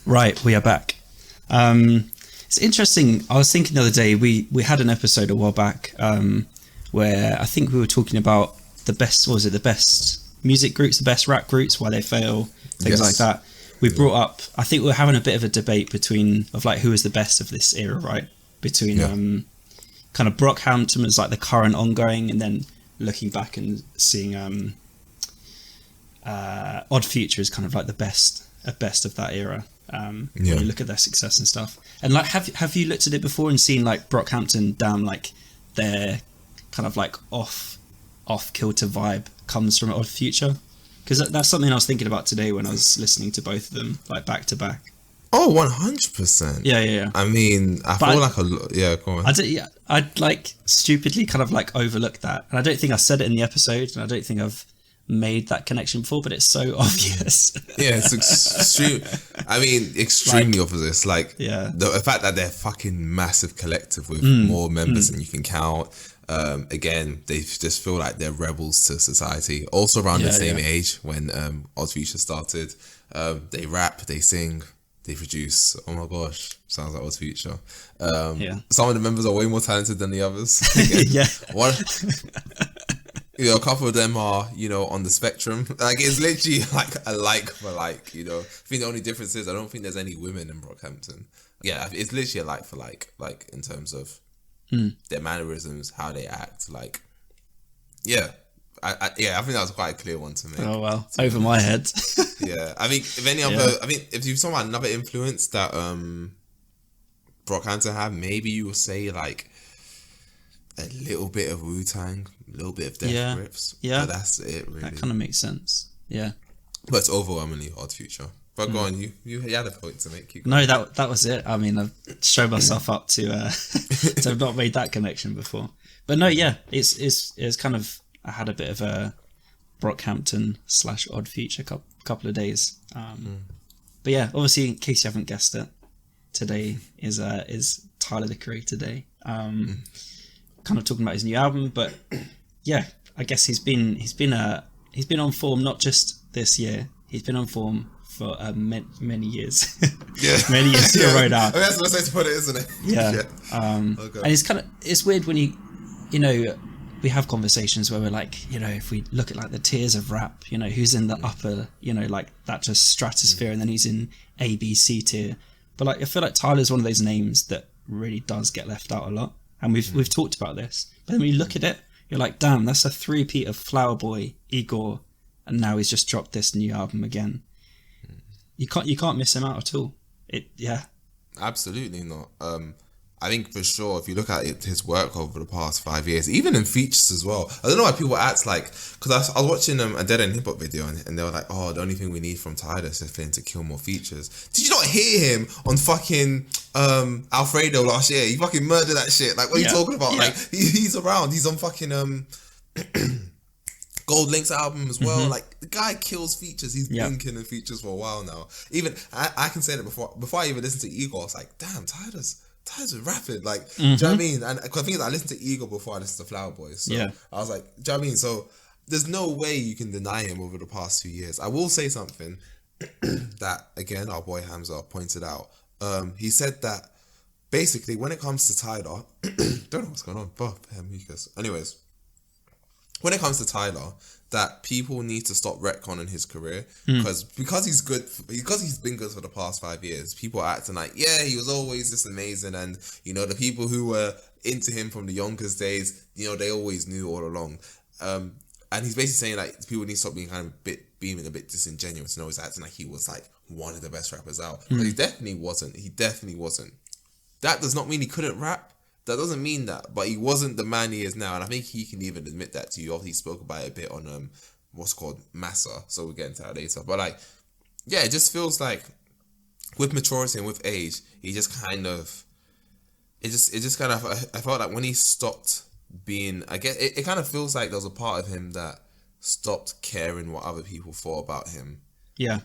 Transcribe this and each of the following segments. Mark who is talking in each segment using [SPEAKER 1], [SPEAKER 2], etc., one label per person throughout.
[SPEAKER 1] Right, we are back. It's interesting. I was thinking the other day, we had an episode a while back where I think we were talking about the best, what was it, the best music groups, the best rap groups, why they fail, things like that. We brought up, I think we were having a bit of a debate of like who was the best of this era, right? Between kind of Brockhampton as like the current ongoing, and then looking back and seeing Odd Future is kind of like the best of that era. When you look at their success and stuff, and like have you looked at it before and seen like Brockhampton down, like their kind of like off kilter vibe comes from Odd Future? Because that's something I was thinking about today when I was listening to both of them like back to back.
[SPEAKER 2] Oh, 100%.
[SPEAKER 1] Yeah.
[SPEAKER 2] I mean, I feel like go on.
[SPEAKER 1] I'd like stupidly kind of like overlooked that, and I don't think I said it in the episode, and I don't think I've made that connection before, but it's so obvious.
[SPEAKER 2] Yeah, it's extremely obvious. Like, the fact that they're fucking massive collective with more members than you can count. Again, they just feel like they're rebels to society. Also around the same age when Odd Future started. They rap, they sing, they produce. Oh my gosh, sounds like Odd Future. Some of the members are way more talented than the others. A couple of them are, on the spectrum. Like, it's literally like a like for like, I think the only difference is I don't think there's any women in Brockhampton. Yeah, it's literally a like for like in terms of their mannerisms, how they act. Like, I think that was quite a clear one to me.
[SPEAKER 1] Oh, well, over my head.
[SPEAKER 2] Yeah, I think if you saw another influence that Brockhampton had, maybe you would say like a little bit of Wu-Tang, a little bit of Death Grips. Yeah. But that's it, really.
[SPEAKER 1] That kind of makes sense. Yeah.
[SPEAKER 2] But it's overwhelmingly Odd Future. But go on, you had a point to make.
[SPEAKER 1] No, that was it. I mean, I've shown myself up to have not made that connection before. But no, it's kind of, I had a bit of a Brockhampton / Odd Future couple of days. But yeah, obviously, in case you haven't guessed it, today is Tyler the Creator Day. Kind of talking about his new album, but yeah, I guess he's been on form not just this year. He's been on form for many years. Many years in a row now.
[SPEAKER 2] That's the best way to put it, isn't it?
[SPEAKER 1] Yeah. And it's weird when we have conversations where we're like, if we look at like the tiers of rap, who's in the upper, like that just stratosphere, and then who's in A, B, C tier. But like, I feel like Tyler's one of those names that really does get left out a lot. And we've talked about this, but then when you look at it, you're like, damn, that's a three-peat of Flower Boy, IGOR, and now he's just dropped this new album again. You can't miss him out at all.
[SPEAKER 2] Absolutely not. I think for sure, if you look at his work over the past 5 years, even in features as well, I don't know why people act like, because I was watching a Dead End Hip Hop video, and they were like, oh, the only thing we need from Tyler is for him to kill more features. Did you not hear him on fucking Alfredo last year? He fucking murdered that shit. Like, what are you talking about? Yeah. Like, he's around. He's on fucking Gold Link's album as well. Like, the guy kills features. He's been killing features for a while now. Even I can say that before I even listened to Igor, I was like, damn, Tyler's rapping. Like, do you know what I mean? And I think I listened to Igor before I listened to Flower Boy. So I was like, do you know what I mean? So there's no way you can deny him over the past 2 years. I will say something that, again, our boy Hamza pointed out. He said that basically when it comes to Tyler, don't know what's going on, but anyways, when it comes to Tyler, that people need to stop retconning his career because he's good, because he's been good for the past 5 years. People are acting like, he was always this amazing, and the people who were into him from the youngest days, they always knew all along. And he's basically saying like people need to stop being being a bit disingenuous and always acting like he was like one of the best rappers out. But he definitely wasn't. That does not mean he couldn't rap. That doesn't mean that, but he wasn't the man he is now, and I think he can even admit that to you. Obviously, he spoke about it a bit on what's called MASSA, so we'll get into that later. But like, it just feels like with maturity and with age, he just kind of, I felt like when he stopped being, I guess it kind of feels like there was a part of him that stopped caring what other people thought about him. Yeah.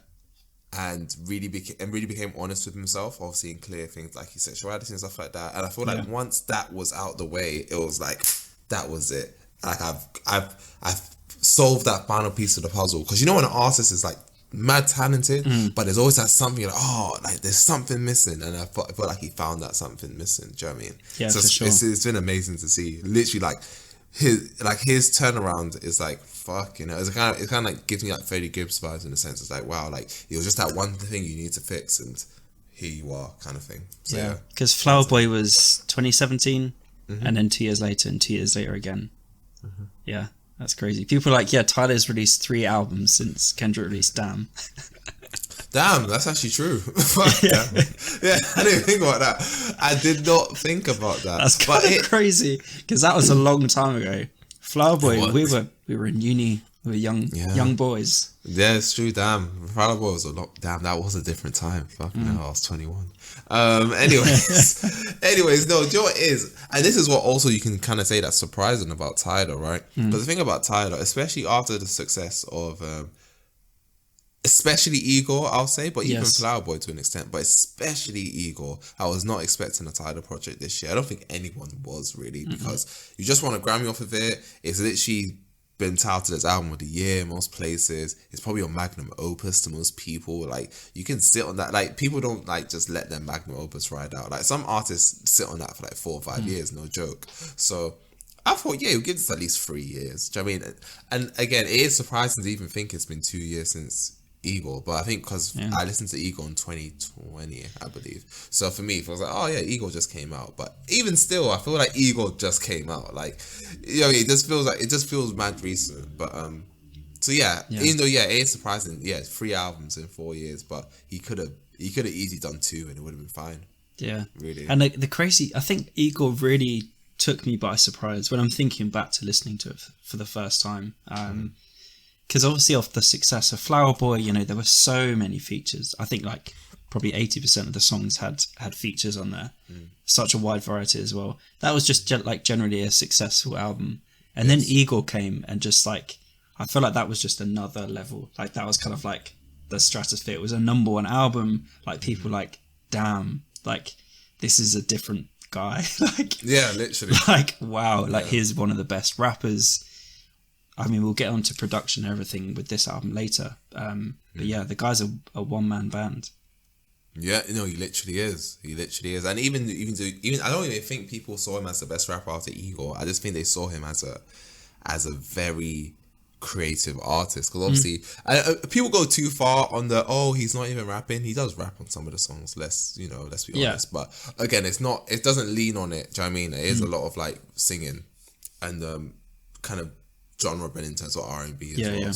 [SPEAKER 2] And really became honest with himself, obviously, in clear things like his sexuality and stuff like that. And I feel like once that was out the way, it was like, that was it. Like I've solved that final piece of the puzzle. Because when an artist is like mad talented, but there's always that something like, oh, like there's something missing, and I felt like he found that something missing. Do you know what I mean?
[SPEAKER 1] Yeah,
[SPEAKER 2] so
[SPEAKER 1] for sure.
[SPEAKER 2] It's been amazing to see. Literally, like his turnaround is like, fuck, you know, it kind of like gives me like Freddie Gibbs vibes in a sense. It's like, wow, like it was just that one thing you need to fix, and here you are, kind of thing. So,
[SPEAKER 1] yeah, because Flower Boy was 2017, and then 2 years later, and 2 years later again. Yeah, that's crazy. People are like, yeah, Tyler's released 3 albums since Kendrick released Damn.
[SPEAKER 2] Damn, that's actually true. Yeah. Yeah, I didn't think about that. I did not think about that.
[SPEAKER 1] That's kind of crazy, because that was a long time ago. Flower Boy, we were in uni, we were young boys.
[SPEAKER 2] Yeah, it's true. Damn, Flower Boy was a lot. Damn, that was a different time. Fuck no, I was 21. Anyways, no, do you know what it is? And this is what also you can kind of say that's surprising about Tyler, right? But the thing about Tyler, especially after the success of especially Igor, I'll say, but even Flower Boy to an extent, but especially Igor, I was not expecting a Tyler project this year. I don't think anyone was really, because you just want a Grammy off of it. It's literally been touted as album of the year in most places. It's probably a magnum opus to most people. Like, you can sit on that. Like, people don't like just let their magnum opus ride out. Like, some artists sit on that for like 4 or 5 years, no joke. So I thought, yeah, we'll give this at least 3 years. Do you know what I mean? And again, it is surprising to even think it's been 2 years since Igor, but I think because I listened to Igor in 2020, I believe. So for me, it was like, oh yeah, Igor just came out. But even still, I feel like Igor just came out. Like, you know, it just feels mad recent. But so yeah, even though it is surprising, 3 albums in 4 years, but he could have easily done 2 and it would have been fine. Yeah, really.
[SPEAKER 1] And the crazy, I think Igor really took me by surprise when I'm thinking back to listening to it for the first time. Because obviously off the success of Flower Boy, you know, there were so many features. I think like probably 80% of the songs had features on there. Such a wide variety as well. That was just like generally a successful album. And then Igor came and just like, I feel like that was just another level. Like that was kind of like the stratosphere. It was a #1 album. Like people like, damn, like this is a different guy. Like,
[SPEAKER 2] yeah, literally.
[SPEAKER 1] Like, wow, like he's one of the best rappers. I mean, we'll get on to production and everything with this album later. But yeah, the guy's a one-man band.
[SPEAKER 2] Yeah, no, he literally is. He literally is. And even I don't even think people saw him as the best rapper after Igor. I just think they saw him as a very creative artist. Because obviously, people go too far on the, he's not even rapping. He does rap on some of the songs. Let's be honest. But again, it doesn't lean on it. Do you know what I mean? It is a lot of like singing and kind of genre bent in terms of R&B as well.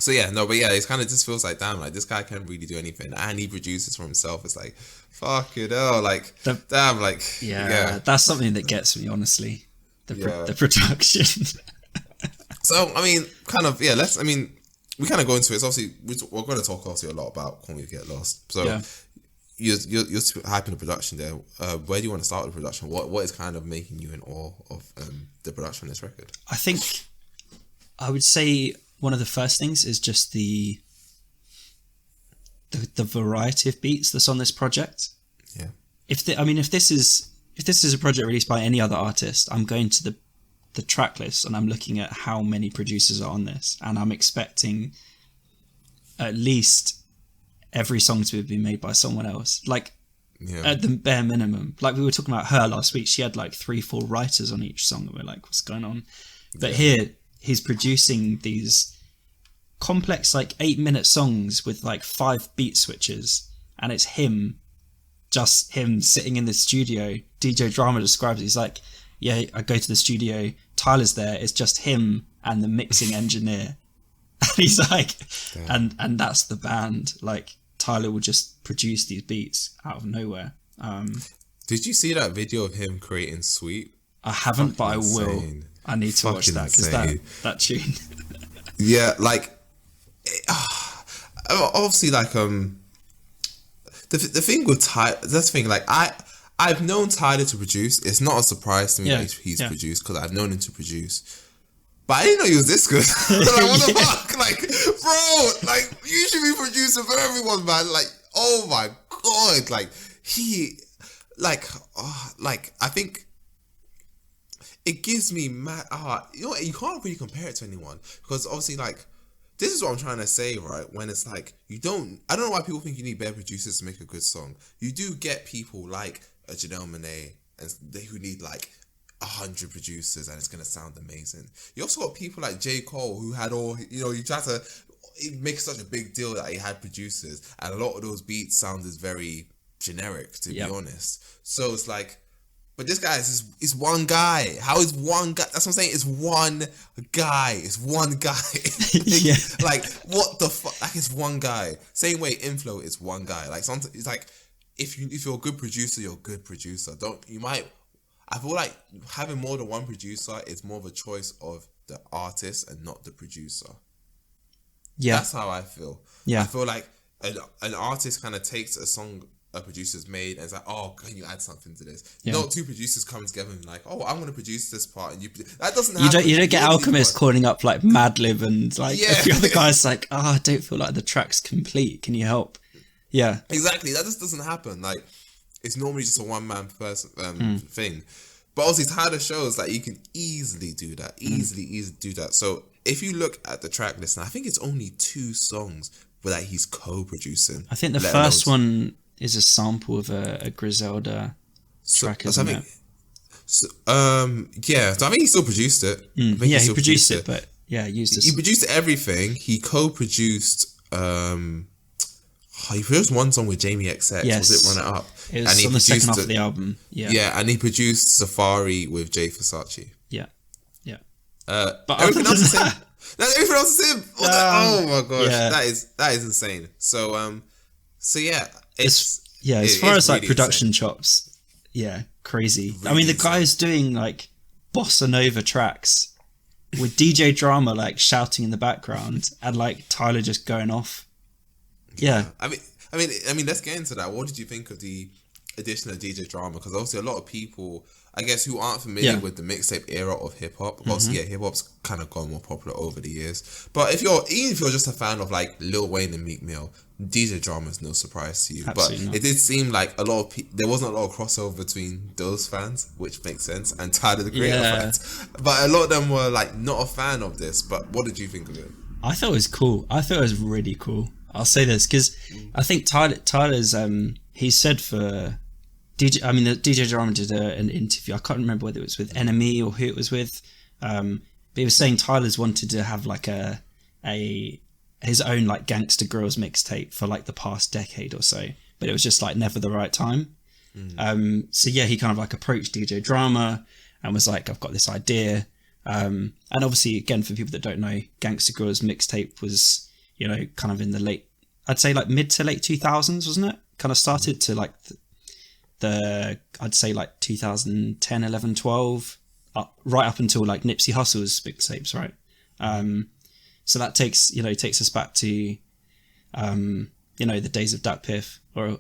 [SPEAKER 2] So yeah, no, but yeah, it kind of just feels like, damn, like this guy can't really do anything, and he produces for himself. It's like, fuck it, like damn, like
[SPEAKER 1] that's something that gets me, honestly, the production.
[SPEAKER 2] So I mean, kind of, we kind of go into it. It's obviously we're going to talk obviously a lot about Call Me If You Get Lost. So you're hyping the production there. Where do you want to start with the production? What is kind of making you in awe of the production of this record?
[SPEAKER 1] I think I would say one of the first things is just the variety of beats that's on this project. Yeah. If this is a project released by any other artist, I'm going to the track list and I'm looking at how many producers are on this, and I'm expecting at least every song to be made by someone else. Like at the bare minimum. Like we were talking about her last week, she had like 3-4 writers on each song, and we're like, what's going on? But here he's producing these complex like 8-minute songs with like 5 beat switches, and it's just him sitting in the studio. DJ Drama describes it, he's like, yeah, I go to the studio, Tyler's there, it's just him and the mixing engineer. And he's like, and that's the band. Like Tyler will just produce these beats out of nowhere.
[SPEAKER 2] Did you see that video of him creating Sweet?
[SPEAKER 1] I haven't, but I will. I need to watch that, because that tune.
[SPEAKER 2] Yeah, like obviously, like the thing with Tyler, that's the thing. Like I've known Tyler to produce. It's not a surprise to me that he's produced, because I've known him to produce. But I didn't know he was this good. Like, what the fuck? Like, bro, like, you should be producing for everyone, man. Like, oh my God. Like, I think it gives me mad. You know what? You can't really compare it to anyone, because obviously, like, this is what I'm trying to say, right? When it's like, I don't know why people think you need better producers to make a good song. You do get people like a Janelle Monáe who need like 100 producers and it's going to sound amazing. You also got people like J. Cole who had you try to make such a big deal that he had producers, and a lot of those beats sounded very generic, to be honest. So it's like, but this guy is one guy. How is one guy? That's what I'm saying. It's one guy. It's one guy.
[SPEAKER 1] Yeah.
[SPEAKER 2] Like, what the fuck? Like, it's one guy. Same way Inflow is one guy. Like, sometimes it's like, if you're a good producer, you're a good producer. I feel like having more than one producer is more of a choice of the artist and not the producer. Yeah. That's how I feel. Yeah. I feel like an artist kind of takes a song a producer's made and it's like, oh, can you add something to this? Yeah. No, two producers come together and like, oh, I'm going to produce this part, and that doesn't happen.
[SPEAKER 1] You don't get Alchemist calling up like Madlib and like a few other guys like, I don't feel like the track's complete. Can you help? Yeah,
[SPEAKER 2] exactly. That just doesn't happen. Like, it's normally just a one-man person thing. But obviously, Tyler shows that you can easily do that. Easily do that. So if you look at the track list, now, I think it's only 2 songs that he's co-producing.
[SPEAKER 1] I think the first one is a sample of a Griselda track, isn't it?
[SPEAKER 2] So I think he still produced it.
[SPEAKER 1] He produced it, but he
[SPEAKER 2] produced everything. He co-produced he produced one song with Jamie XX.
[SPEAKER 1] Yes.
[SPEAKER 2] Was it Run It Up?
[SPEAKER 1] It was on the second half of the album.
[SPEAKER 2] Yeah, and he produced Safari with Jay Versace.
[SPEAKER 1] Yeah.
[SPEAKER 2] But everything else is him. Everything else is him. Oh my gosh, that is insane. So yeah,
[SPEAKER 1] as far as like production insane. Chops, crazy. Really, I mean, the guy's doing like bossa nova tracks with DJ Drama like shouting in the background and like Tyler just going off. Yeah.
[SPEAKER 2] I mean, let's get into that. What did you think of the addition of DJ Drama? Because obviously a lot of people, I guess, who aren't familiar with the mixtape era of hip hop. Obviously, hip hop's kind of gone more popular over the years. But if you're just a fan of like Lil Wayne and Meek Mill, DJ Drama is no surprise to you. Absolutely but not. It did seem like there wasn't a lot of crossover between those fans, which makes sense, and Tyler the Creator fans. But a lot of them were like not a fan of this. But what did you think of it?
[SPEAKER 1] I thought it was cool. I thought it was really cool. I'll say this because I think Tyler's he said for DJ. I mean, the DJ Drama did an interview. I can't remember whether it was with NME or who it was with. But he was saying Tyler's wanted to have like his own like Gangsta Girls mixtape for like the past decade or so, but it was just like never the right time. So yeah, he kind of like approached DJ Drama and was like, I've got this idea. And obviously, again, for people that don't know, Gangsta Girls mixtape was, kind of in the late, I'd say like mid to late 2000s, wasn't it? Kind of started to like I'd say like 2010, 11, 12, right up until like Nipsey Hussle's mixtapes, right? So that takes us back to, the days of Dat Piff, or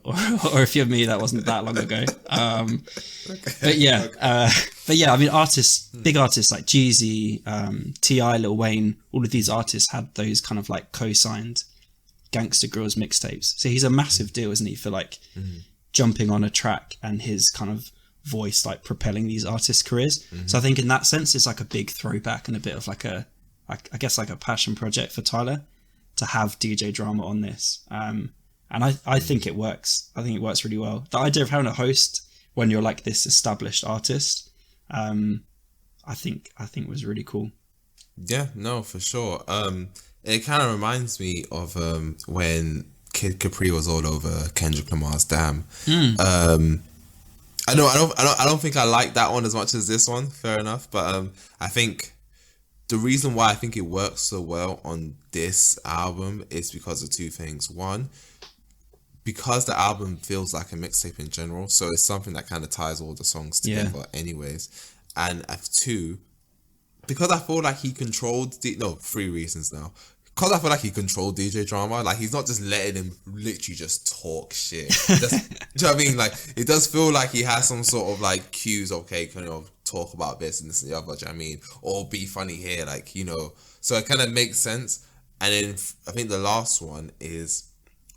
[SPEAKER 1] if you're me, that wasn't that long ago. But yeah, I mean, big artists like Jeezy, T.I., Lil Wayne, all of these artists had those kind of like co-signed Gangsta Girls mixtapes. So he's a massive deal, isn't he, for like jumping on a track and his kind of voice like propelling these artists' careers. So I think in that sense, it's like a big throwback and a bit of like I guess like a passion project for Tyler to have DJ Drama on this. And I think it works. I think it works really well. The idea of having a host when you're like this established artist, I think was really cool.
[SPEAKER 2] Yeah, no, for sure. It kind of reminds me of when Kid Capri was all over Kendrick Lamar's Damn. I don't think I like that one as much as this one. Fair enough, but I think the reason why I think it works so well on this album is because of 2 things. One, because the album feels like a mixtape in general, so it's something that kind of ties all the songs together anyways. And 2, because I feel like he controlled 3 reasons now. Because I feel like he controlled DJ Drama, like he's not just letting him literally just talk shit. Do you know what I mean? Like, it does feel like he has some sort of like cues, okay, kind of talk about this and this and the other, do you know what I mean? Or be funny here, like, so it kind of makes sense. And then I think the last one is,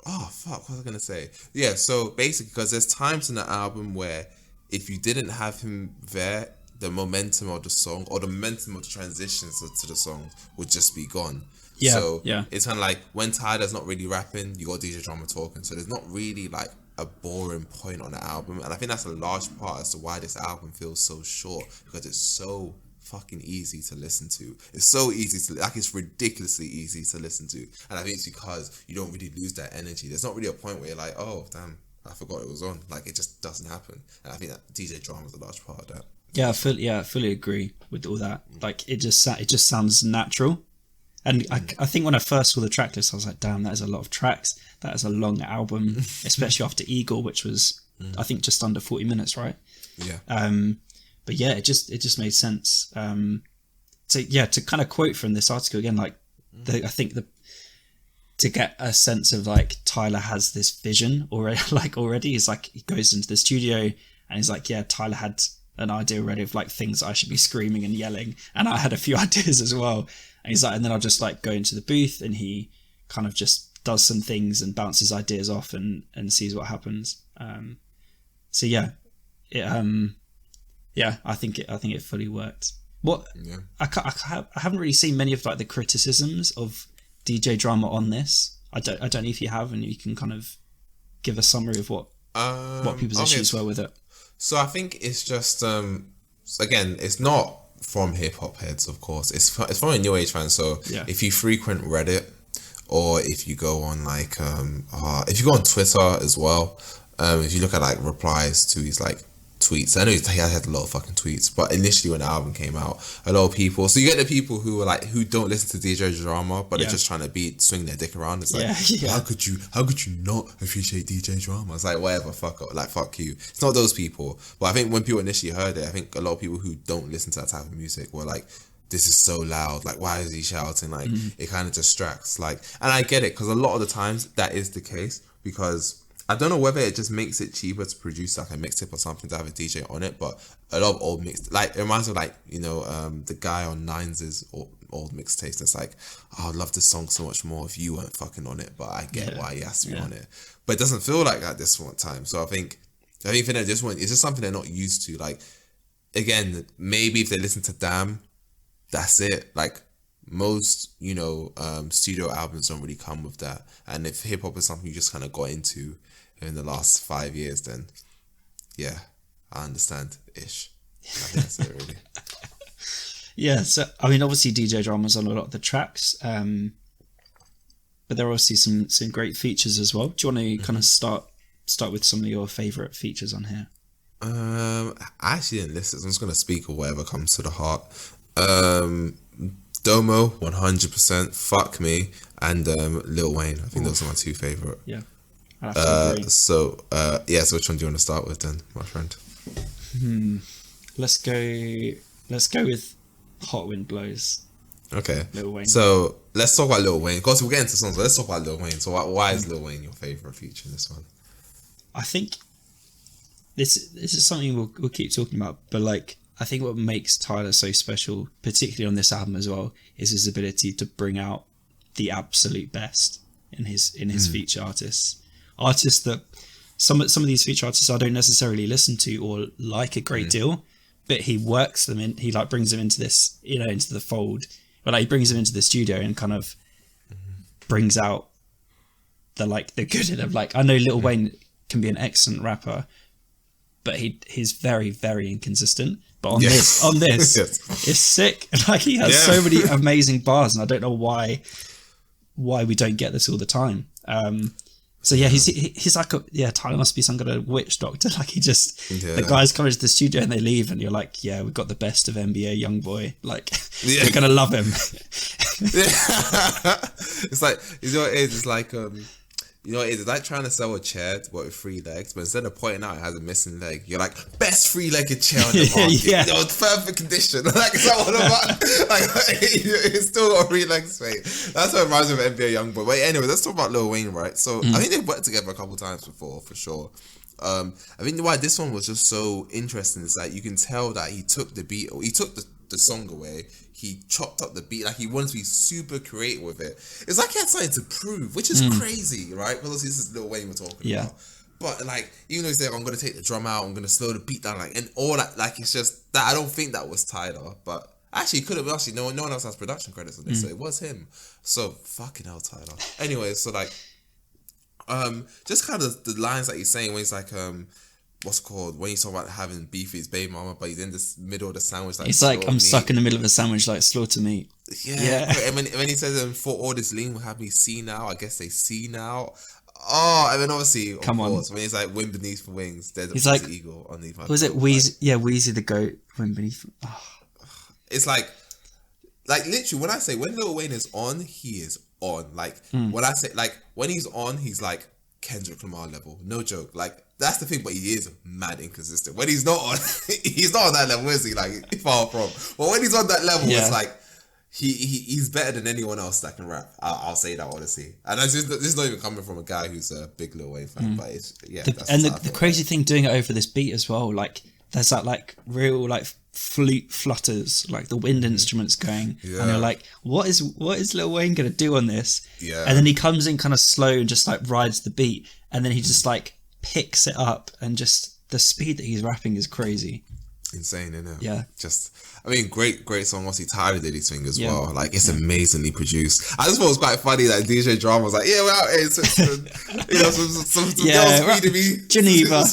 [SPEAKER 2] what was I going to say? Yeah, so basically, because there's times in the album where if you didn't have him there, the momentum of the song or the momentum of the transitions to the song would just be gone.
[SPEAKER 1] Yeah,
[SPEAKER 2] So
[SPEAKER 1] yeah.
[SPEAKER 2] it's kind of like when Tyler's not really rapping, you got DJ Drama talking. So there's not really like a boring point on the album, and I think that's a large part as to why this album feels so short, because it's so fucking easy to listen to. It's so easy to, like, it's ridiculously easy to listen to, and I think it's because you don't really lose that energy. There's not really a point where you're like, oh damn, I forgot it was on. Like, it just doesn't happen, and I think that DJ Drama is a large part of that.
[SPEAKER 1] Yeah, I fully agree with all that. Like, it just sounds natural. And I think when I first saw the track list, I was like, damn, that is a lot of tracks. That is a long album, especially after IGOR, which was, I think, just under 40 minutes, right?
[SPEAKER 2] Yeah.
[SPEAKER 1] But yeah, it just made sense. To kind of quote from this article again, like, to get a sense of, like, Tyler has this vision already. He's like, he goes into the studio and he's like, yeah, Tyler had an idea already of, like, things I should be screaming and yelling. And I had a few ideas as well. And he's like, and then I'll just, like, go into the booth, and he kind of just does some things and bounces ideas off and sees what happens. So yeah, I think it fully worked. I haven't really seen many of, like, the criticisms of DJ Drama on this. I don't know if you have, and you can kind of give a summary of what people's issues were with it.
[SPEAKER 2] So I think it's just again, it's not from hip hop heads, of course. It's from a new age fan. So if you frequent Reddit, or if you go on, like, if you go on Twitter as well, if you look at, like, replies to his, like, tweets, I know he had a lot of fucking tweets, but initially when the album came out, a lot of people, so you get the people who are like, who don't listen to DJ Drama, but they're just trying to swing their dick around. It's like, how could you not appreciate DJ Drama? It's like, whatever, fuck you. It's not those people. But I think when people initially heard it, I think a lot of people who don't listen to that type of music were like, this is so loud, like, why is he shouting? Like, it kind of distracts, like, and I get it, because a lot of the times that is the case, because I don't know whether it just makes it cheaper to produce, like, a mixtape or something to have a DJ on it, but a lot of old like, it reminds me of, like, you know, the guy on Nines' old mixtapes that's like, oh, I'd love this song so much more if you weren't fucking on it, but I get why he has to be on it. But it doesn't feel like that this one time. So I think for this one, it's just something they're not used to. Like, again, maybe if they listen to Damn, that's it. Like, most, you know, studio albums don't really come with that. And if hip hop is something you just kind of got into in the last 5 years, then yeah, I understand ish. I think that's it, really.
[SPEAKER 1] Yeah, so I mean, obviously DJ Drama's on a lot of the tracks, but there are obviously some great features as well. Do you want to kind of start with some of your favourite features on here?
[SPEAKER 2] I actually didn't listen, so I'm just gonna speak of whatever comes to the heart. Domo, 100%, Fuck Me, and Lil Wayne. I think those are my two favourite.
[SPEAKER 1] Yeah.
[SPEAKER 2] So which one do you want to start with then, my friend?
[SPEAKER 1] Let's go with Hot Wind Blows.
[SPEAKER 2] Okay.
[SPEAKER 1] Lil Wayne.
[SPEAKER 2] So let's talk about Lil Wayne. Of course, we'll get into songs, but let's talk about Lil Wayne. So why is Lil Wayne your favourite feature in this one?
[SPEAKER 1] I think this is something we'll keep talking about, but, like, I think what makes Tyler so special, particularly on this album as well, is his ability to bring out the absolute best in his feature artists that some of these feature artists I don't necessarily listen to or like a great deal, but he works them in. He, like, brings them into this, you know, into the fold. But, like, he brings them into the studio and kind of brings out the good in them. Like, I know Lil Wayne can be an excellent rapper, but he's very, very inconsistent. But on this, it's sick. Like, he has so many amazing bars, and I don't know why we don't get this all the time. So yeah, he's like Tyler must be some kind of witch doctor. Like, the guys come into the studio and they leave, and you're like, yeah, we've got the best of NBA Youngboy. Like, you're gonna love him.
[SPEAKER 2] It's like, you know what it is? It's like you know what it is? It's like trying to sell a chair but with 3 legs, but instead of pointing out it has a missing leg, you're like, best 3-legged chair on the market. You know, perfect condition. Like, it's not what about, like, it's still got 3 legs, mate. That's what reminds me of NBA Youngboy. But anyway, let's talk about Lil Wayne, right? So I think they've worked together a couple times before, for sure. I think why this one was just so interesting is that you can tell that he took the beat, or he took the song away, he chopped up the beat, like, he wanted to be super creative with it. It's like he had something to prove, which is crazy, right? Because this is Lil Wayne we're talking about. But, like, even though he's like, I'm gonna take the drum out, I'm gonna slow the beat down, like, and all that, like, it's just that I don't think that was Tyler, but Actually, it could have actually no one else has production credits on this, so it was him. So fucking hell, Tyler. Anyway, so like, just kind of the lines that he's saying when he's like, what's it called, when he's talking about having beef with his baby mama, but he's in the middle of the sandwich. Like,
[SPEAKER 1] it's like I'm stuck in the middle of a sandwich, like slaughter meat.
[SPEAKER 2] Yeah. And when he says, "For all this lean will have me see now," I guess they see now. Oh, and then obviously, of course, when he's like, "Wind beneath the wings," there's
[SPEAKER 1] he's like,
[SPEAKER 2] eagle underneath my.
[SPEAKER 1] Was it Wheezy? Yeah, Wheezy the goat. Wind beneath. Oh.
[SPEAKER 2] It's like literally when I say when Lil Wayne is on, he is on. Like when I say like when he's on, he's like Kendrick Lamar level. No joke. Like that's the thing, but he is mad inconsistent. When he's not on, he's not on that level, is he? Like far from. But when he's on that level, it's like he's better than anyone else that can rap. I'll say that honestly. And this is not even coming from a guy who's a big Lil Wayne fan, but it's
[SPEAKER 1] the crazy thing doing it over this beat as well. Like there's that like real like flute flutters, like the wind instruments going, and you're like, what is Lil Wayne gonna do on this? And then he comes in kind of slow and just like rides the beat, and then he just like picks it up, and just the speed that he's rapping is crazy.
[SPEAKER 2] Insane, isn't it?
[SPEAKER 1] Yeah.
[SPEAKER 2] Just, I mean, great song. Obviously, Tyler did his thing as well. Like, it's amazingly produced. I just thought it was quite funny that DJ Drama was like, "Yeah, we're out here in Switzerland." You know, some girls feeding me.
[SPEAKER 1] Geneva.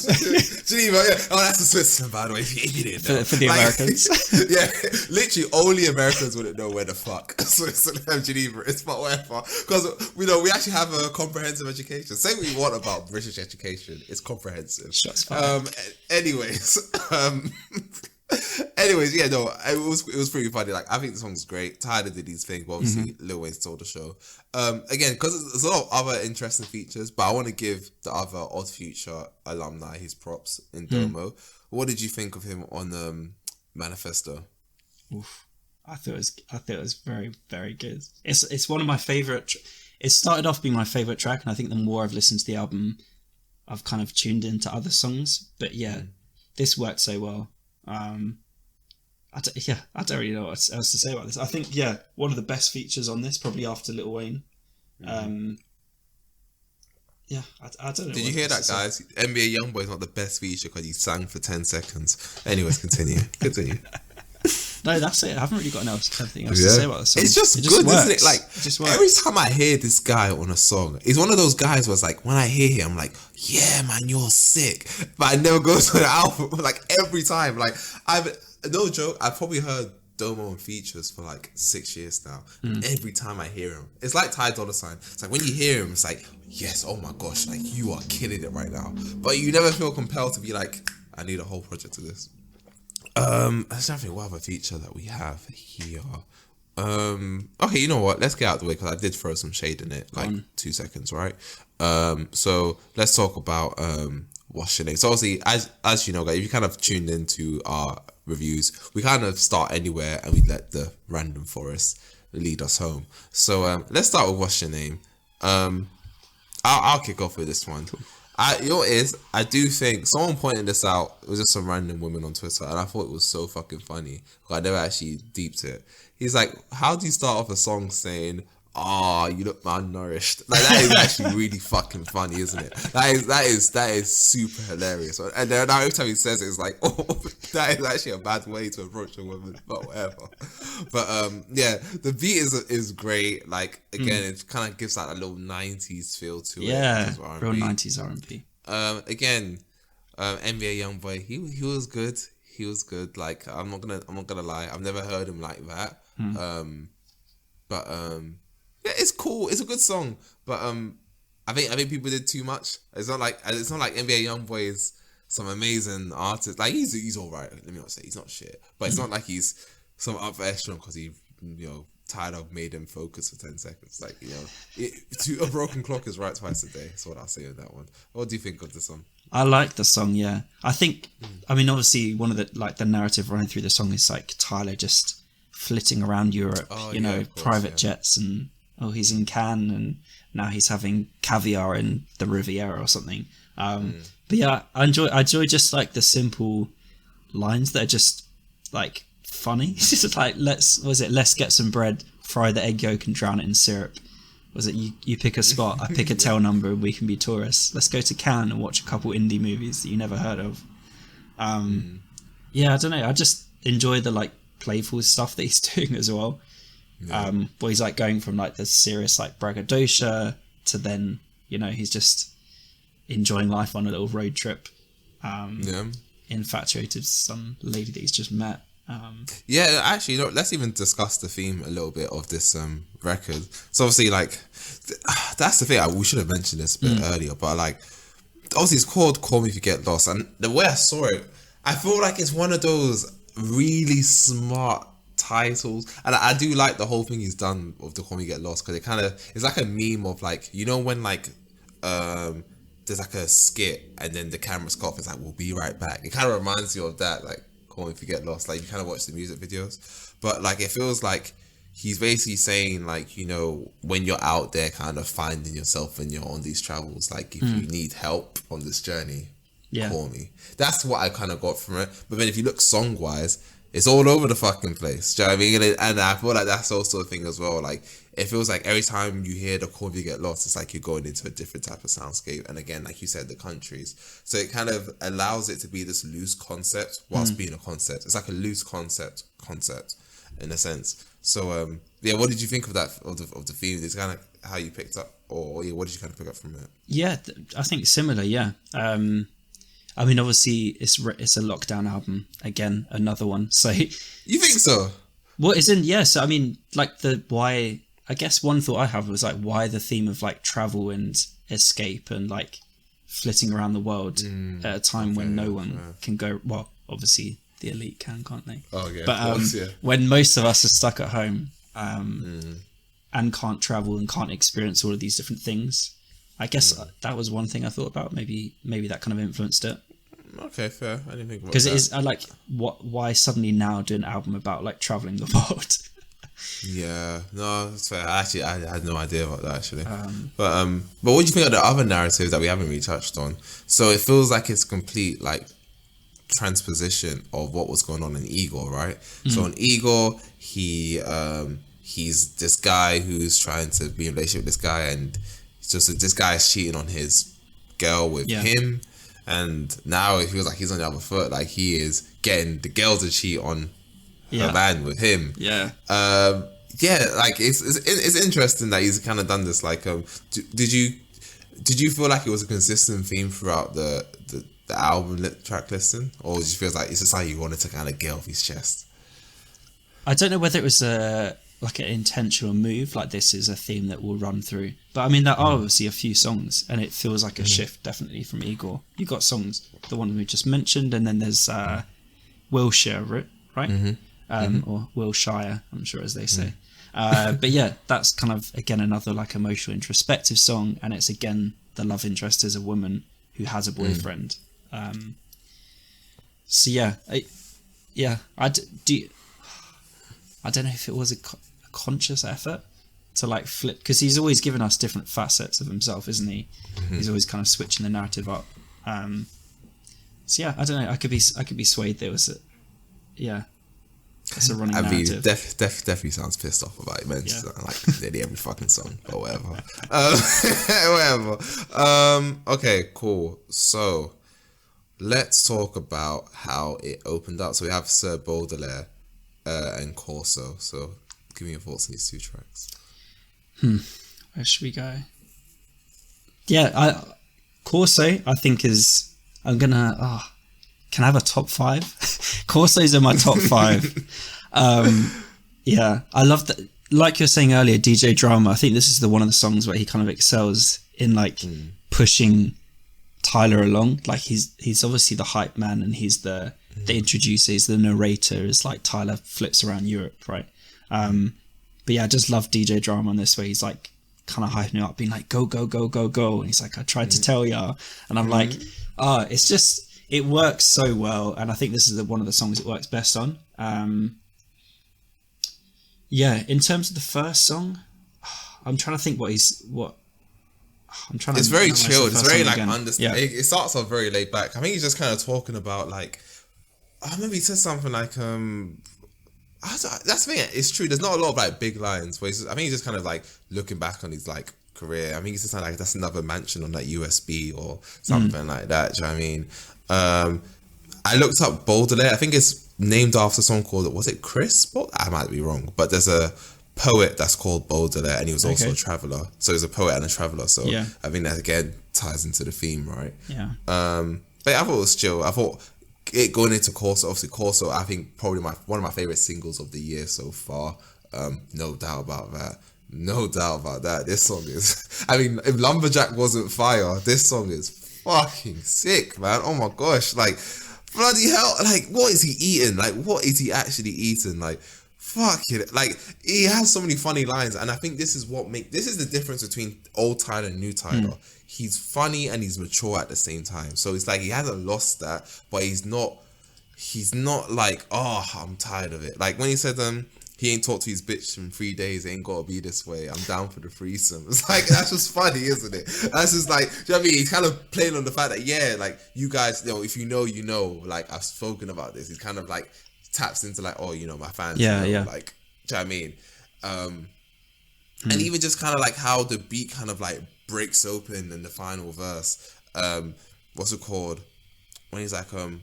[SPEAKER 2] Geneva, yeah. Oh, that's in Switzerland, by the way, if you didn't know.
[SPEAKER 1] For the Americans.
[SPEAKER 2] Yeah, literally, only Americans wouldn't know where the fuck Switzerland and Geneva is, but whatever. Because, you know, we actually have a comprehensive education. Say what you want about British education, it's comprehensive. Anyways, yeah, no, it was pretty funny. Like, I think the song's great. Tyler did his thing, but obviously Lil Wayne stole the show. Again, because there's a lot of other interesting features, but I want to give the other Odd Future alumni his props in Domo. What did you think of him on Manifesto?
[SPEAKER 1] Oof. I thought it was very, very good. It's one of my favorite. It started off being my favorite track, and I think the more I've listened to the album, I've kind of tuned into other songs. But yeah, this worked so well. I don't really know what else to say about this. I think one of the best features on this, probably after Lil Wayne. I don't know.
[SPEAKER 2] Did you hear that, guys? NBA Youngboy is not the best feature because he sang for 10 seconds. Anyways, continue.
[SPEAKER 1] No, that's it. I haven't really got anything else to say about this song.
[SPEAKER 2] It's just good,
[SPEAKER 1] works.
[SPEAKER 2] isn't it? Like, every time I hear this guy on a song, he's one of those guys where it's like, when I hear him, I'm like, yeah, man, you're sick. But I never go to the album. Like, every time. Like, no joke, I've probably heard Domo and features for like 6 years now. Every time I hear him, it's like Ty Dolla $ign. It's like when you hear him, it's like, yes, oh my gosh, like you are killing it right now. But you never feel compelled to be like, I need a whole project of this. Let's have what other feature that we have here. Okay, you know what? Let's get out of the way because I did throw some shade in it, like 2 seconds, right? So let's talk about What's Your Name. So obviously, as you know, guys, if you kind of tuned into our reviews, we kind of start anywhere and we let the random forest lead us home. So let's start with What's Your Name. I'll kick off with this one. You know what it is? I do think someone pointed this out. It was just some random woman on Twitter, and I thought it was so fucking funny. I never actually deeped it. He's like, "How do you start off a song saying, oh, you look malnourished?" Like, that is actually really fucking funny, isn't it? That is super hilarious. And then every time he says it, it's like, oh, that is actually a bad way to approach a woman, but whatever. But yeah, the beat is great. Like, again, it kind of gives like a little 90s feel to it.
[SPEAKER 1] Yeah, real 90s R&B.
[SPEAKER 2] Again, NBA Youngboy, he was good. He was good. Like, I'm not gonna lie, I've never heard him like that. Yeah, it's cool. It's a good song, but I think people did too much. It's not like NBA Youngboy is some amazing artist. Like, he's all right. Let me not say he's not shit, but it's not like he's some upper echelon because he, Tyler made him focus for 10 seconds. Like, a broken clock is right twice a day. That's what I'll say on that one. What do you think of the song?
[SPEAKER 1] I like the song. Yeah, I think. I mean, obviously, one of the narrative running through the song is like Tyler just flitting around Europe. Private jets and. Oh, he's in Cannes and now he's having caviar in the Riviera or something. But yeah, I enjoy just like the simple lines that are just like funny. It's just like, let's get some bread, fry the egg yolk and drown it in syrup. Was it you pick a spot, I pick a tail number and we can be tourists. Let's go to Cannes and watch a couple indie movies that you never heard of. Yeah, I don't know. I just enjoy the playful stuff that he's doing as well. Where he's like going from like the serious like braggadocio to then, you know, he's just enjoying life on a little road trip. Infatuated with some lady that he's just met.
[SPEAKER 2] Actually, you know, let's even discuss the theme a little bit of this record. So obviously, like, that's the thing. We should have mentioned this a bit earlier, but like, obviously, it's called "Call Me If You Get Lost," and the way I saw it, I feel like it's one of those really smart titles, and I do like the whole thing he's done with the "Call Me If You Get Lost" because it kind of it's like a meme of like, you know, when like there's like a skit and then the camera's cut off, it's like, we'll be right back. It kind of reminds you of that, like, Call Me If You Get Lost. Like, you kind of watch the music videos, but like, it feels like he's basically saying, like, you know, when you're out there kind of finding yourself and you're on these travels, like, if you need help on this journey, call me. That's what I kind of got from it. But then if you look song wise, it's all over the fucking place. Do you know what I mean? And I feel like that's also a thing as well. Like, it feels like every time you hear the Call Me If You Get Lost, it's like you're going into a different type of soundscape. And again, like you said, the countries. So it kind of allows it to be this loose concept whilst being a concept. It's like a loose concept in a sense. So what did you think of that of the theme? It's kind of how you picked up, or what did you kind of pick up from it?
[SPEAKER 1] Yeah, I think similar. Yeah. I mean, obviously, it's a lockdown album again, another one. So
[SPEAKER 2] you think so?
[SPEAKER 1] What is in? Yeah. So I mean, like why? I guess one thought I have was like, why the theme of like travel and escape and like flitting around the world at a time when no one can go. Well, obviously the elite can't they?
[SPEAKER 2] Oh yeah.
[SPEAKER 1] But when most of us are stuck at home and can't travel and can't experience all of these different things, I guess that was one thing I thought about. Maybe that kind of influenced it.
[SPEAKER 2] Okay, fair. I didn't think about that.
[SPEAKER 1] Because it is, I like, why suddenly now do an album about like traveling the world?
[SPEAKER 2] Yeah, no, that's fair. Actually, I had no idea about that actually. But what do you think of the other narrative that we haven't really touched on? So it feels like it's complete like transposition of what was going on in IGOR, right? So in IGOR, he's this guy who's trying to be in a relationship with this guy, and this guy is cheating on his girl with him, and now it feels like he's on the other foot. Like he is getting the girl to cheat on her man with him. Like it's interesting that he's kind of done this. Like, did you feel like it was a consistent theme throughout the album track listing, or did you feel like it's just like you wanted to kind of get off his chest?
[SPEAKER 1] I don't know whether it was like an intentional move, like this is a theme that will run through. But I mean, there are obviously a few songs, and it feels like a shift definitely from IGOR. You got songs, the one we just mentioned, and then there's Wilshire, right? Or Wilshire, I'm sure as they say. But yeah, that's kind of again another like emotional introspective song, and it's again the love interest is a woman who has a boyfriend. So yeah, I don't know if it was a conscious effort to like flip, because he's always given us different facets of himself, isn't he? He's always kind of switching the narrative up. So yeah, I don't know. I could be swayed. There was it's a running narrative.
[SPEAKER 2] Definitely sounds pissed off about it, man. Like nearly every fucking song or whatever. Okay, cool. So let's talk about how it opened up. So we have Sir Baudelaire and CORSO. So give me your thoughts on these two tracks.
[SPEAKER 1] Where should we go? Yeah, CORSO I think is, I'm gonna can I have a top 5? CORSO's in my top 5. Yeah, I love that. Like you're saying earlier, DJ Drama, I think this is one of the songs where he kind of excels in like pushing Tyler along. Like he's obviously the hype man, and he's the introducer, he's the narrator. It's like Tyler flips around Europe, right? But yeah, I just love DJ Drama on this, where he's like kind of hyping it up, being like, go, go, go, go, go. And he's like, I tried to tell ya. And I'm like, it's just, it works so well. And I think this is one of the songs it works best on. Yeah, in terms of the first song, I'm trying to think It's
[SPEAKER 2] very chilled. It's very like understanding. It starts off very laid back. I think he's just kind of talking about like, maybe he said something like, that's the thing. It's true. There's not a lot of like big lines. Where I think he's just kind of like looking back on his like career. I mean, he's just like, that's another mansion on that USB or something like that. Do you know what I mean? I looked up Baudelaire. I think it's named after someone called, was it Chris? Well, I might be wrong, but there's a poet that's called Baudelaire, and he was also a traveler. So he's a poet and a traveler. So I think that again ties into the theme, right?
[SPEAKER 1] Yeah.
[SPEAKER 2] But I thought it was chill. I thought it going into CORSO, obviously CORSO, I think probably one of my favorite singles of the year so far. No doubt about that. No doubt about that. This song is, I mean, if Lumberjack wasn't fire, this song is fucking sick, man. Oh my gosh, like, bloody hell, like, what is he eating? Like, what is he actually eating? Like, fuck it. Like, he has so many funny lines, and I think this is the difference between old Tyler and new Tyler. He's funny and he's mature at the same time. So it's like he hasn't lost that, but he's not like, oh, I'm tired of it. Like when he said he ain't talked to his bitch in 3 days, it ain't gotta be this way, I'm down for the threesome. It's like, that's just funny, isn't it? That's just like, do you know what I mean? He's kind of playing on the fact that, yeah, like, you guys, you know, if you know, you know, like, I've spoken about this. He's kind of like taps into like, oh, you know, my fans,
[SPEAKER 1] yeah,
[SPEAKER 2] you know,
[SPEAKER 1] yeah,
[SPEAKER 2] like, do you know what I mean? And even just kind of like how the beat kind of like breaks open in the final verse. What's it called? When he's like, I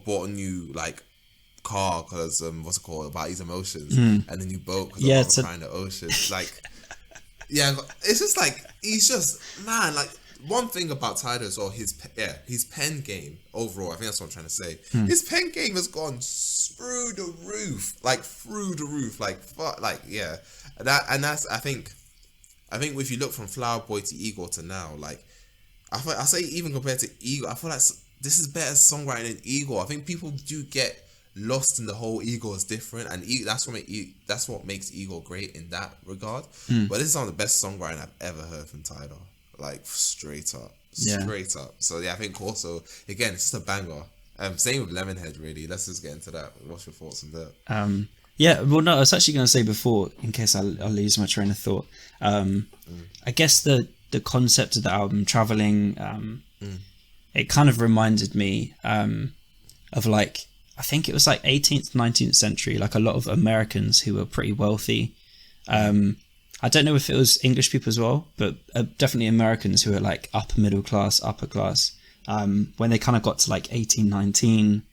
[SPEAKER 2] bought a new like car because what's it called, about his emotions, and a new boat because I'm crying the ocean. Like, yeah, it's just like, he's just, man, like, one thing about Tyler as well, his pen game overall, I think that's what I'm trying to say. His pen game has gone through the roof, like fuck, like, yeah. That's I think if you look from Flower Boy to Igor to now, like, I say even compared to Igor, I feel like this is better songwriting than Igor. I think people do get lost in the whole Igor is different, and that's what makes Igor great in that regard. But this is some of the best songwriting I've ever heard from Tyler. Like, straight up. So yeah, I think CORSO, again, it's just a banger. Same with Lemonhead, really. Let's just get into that. What's your thoughts on that?
[SPEAKER 1] Yeah, well, no, I was actually going to say before, in case I lose my train of thought, I guess the concept of the album, Traveling, it kind of reminded me of, like, I think it was like 18th, 19th century, like a lot of Americans who were pretty wealthy. I don't know if it was English people as well, but definitely Americans who were like upper middle class, upper class. When they kind of got to like 18, 19,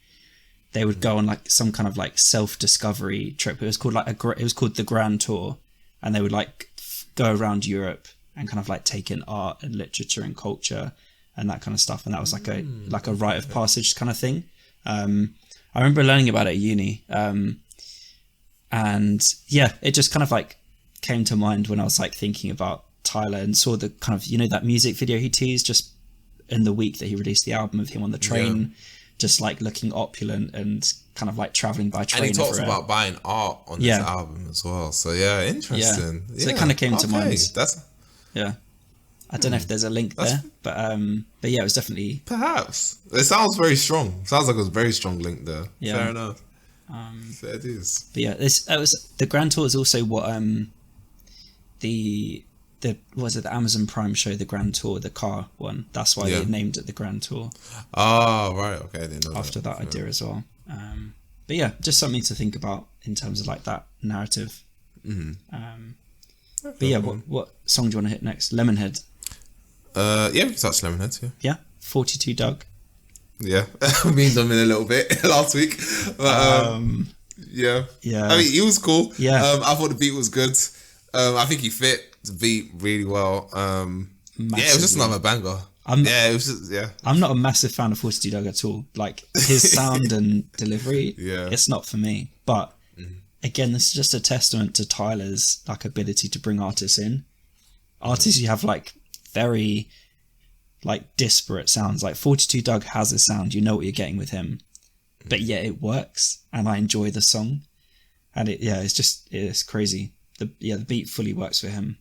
[SPEAKER 1] they would go on like some kind of like self-discovery trip. It was called like it was called the Grand Tour, and they would like go around Europe and kind of like take in art and literature and culture and that kind of stuff. And that was like a rite of passage kind of thing. I remember learning about it at uni, and yeah, it just kind of like came to mind when I was like thinking about Tyler and saw the kind of, you know, that music video he teased just in the week that he released the album of him on the train, just like looking opulent and kind of like traveling by train.
[SPEAKER 2] And he talks about buying art on this album as well. So yeah, interesting.
[SPEAKER 1] Yeah. So it kind of came to mind.
[SPEAKER 2] Yeah.
[SPEAKER 1] I don't know if there's a link there, but yeah, it was definitely,
[SPEAKER 2] perhaps. It sounds very strong. Sounds like it was a very strong link there.
[SPEAKER 1] Yeah.
[SPEAKER 2] Fair enough. Fair it is.
[SPEAKER 1] But yeah, it was the Grand Tour is also what the Amazon Prime show, the Grand Tour, the car one. That's why they named it the Grand Tour.
[SPEAKER 2] Oh, right. Okay, I didn't know
[SPEAKER 1] after that idea as well. But yeah, just something to think about in terms of like that narrative. But yeah, what song do you want to hit next? Lemonhead.
[SPEAKER 2] Yeah, we can touch Lemonhead.
[SPEAKER 1] Yeah, 42 Doug.
[SPEAKER 2] Yeah, me and them in a little bit last week, but yeah. I mean, he was cool.
[SPEAKER 1] Yeah,
[SPEAKER 2] I thought the beat was good. I think he fit the beat really well. Yeah, it was just another banger. It was just,
[SPEAKER 1] I'm not a massive fan of 42 Doug at all. Like his sound and delivery, it's not for me. But again, this is just a testament to Tyler's like ability to bring artists in. Artists you have like very like disparate sounds. Like 42 Doug has a sound, you know what you're getting with him, but yeah, it works, and I enjoy the song, and it's crazy. The beat fully works for him.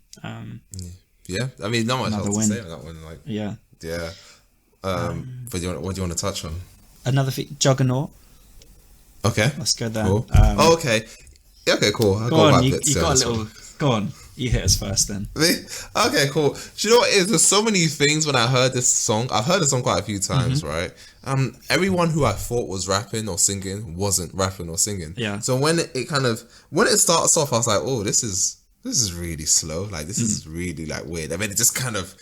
[SPEAKER 2] Yeah, I mean, not much else to say on that one. Like, yeah. But what do you want to touch on?
[SPEAKER 1] Another Juggernaut.
[SPEAKER 2] Okay,
[SPEAKER 1] let's go there.
[SPEAKER 2] Cool. Okay. Okay, cool.
[SPEAKER 1] Go on. You got a little. Go on. You hit us first then.
[SPEAKER 2] Okay, cool. Do you know what it is? There's so many things when I heard this song. I've heard the song quite a few times, right? Everyone who I thought was rapping or singing wasn't rapping or singing.
[SPEAKER 1] Yeah.
[SPEAKER 2] So when it starts off, I was like, oh, this is really slow. Like, this is really like weird. I mean, it just kind of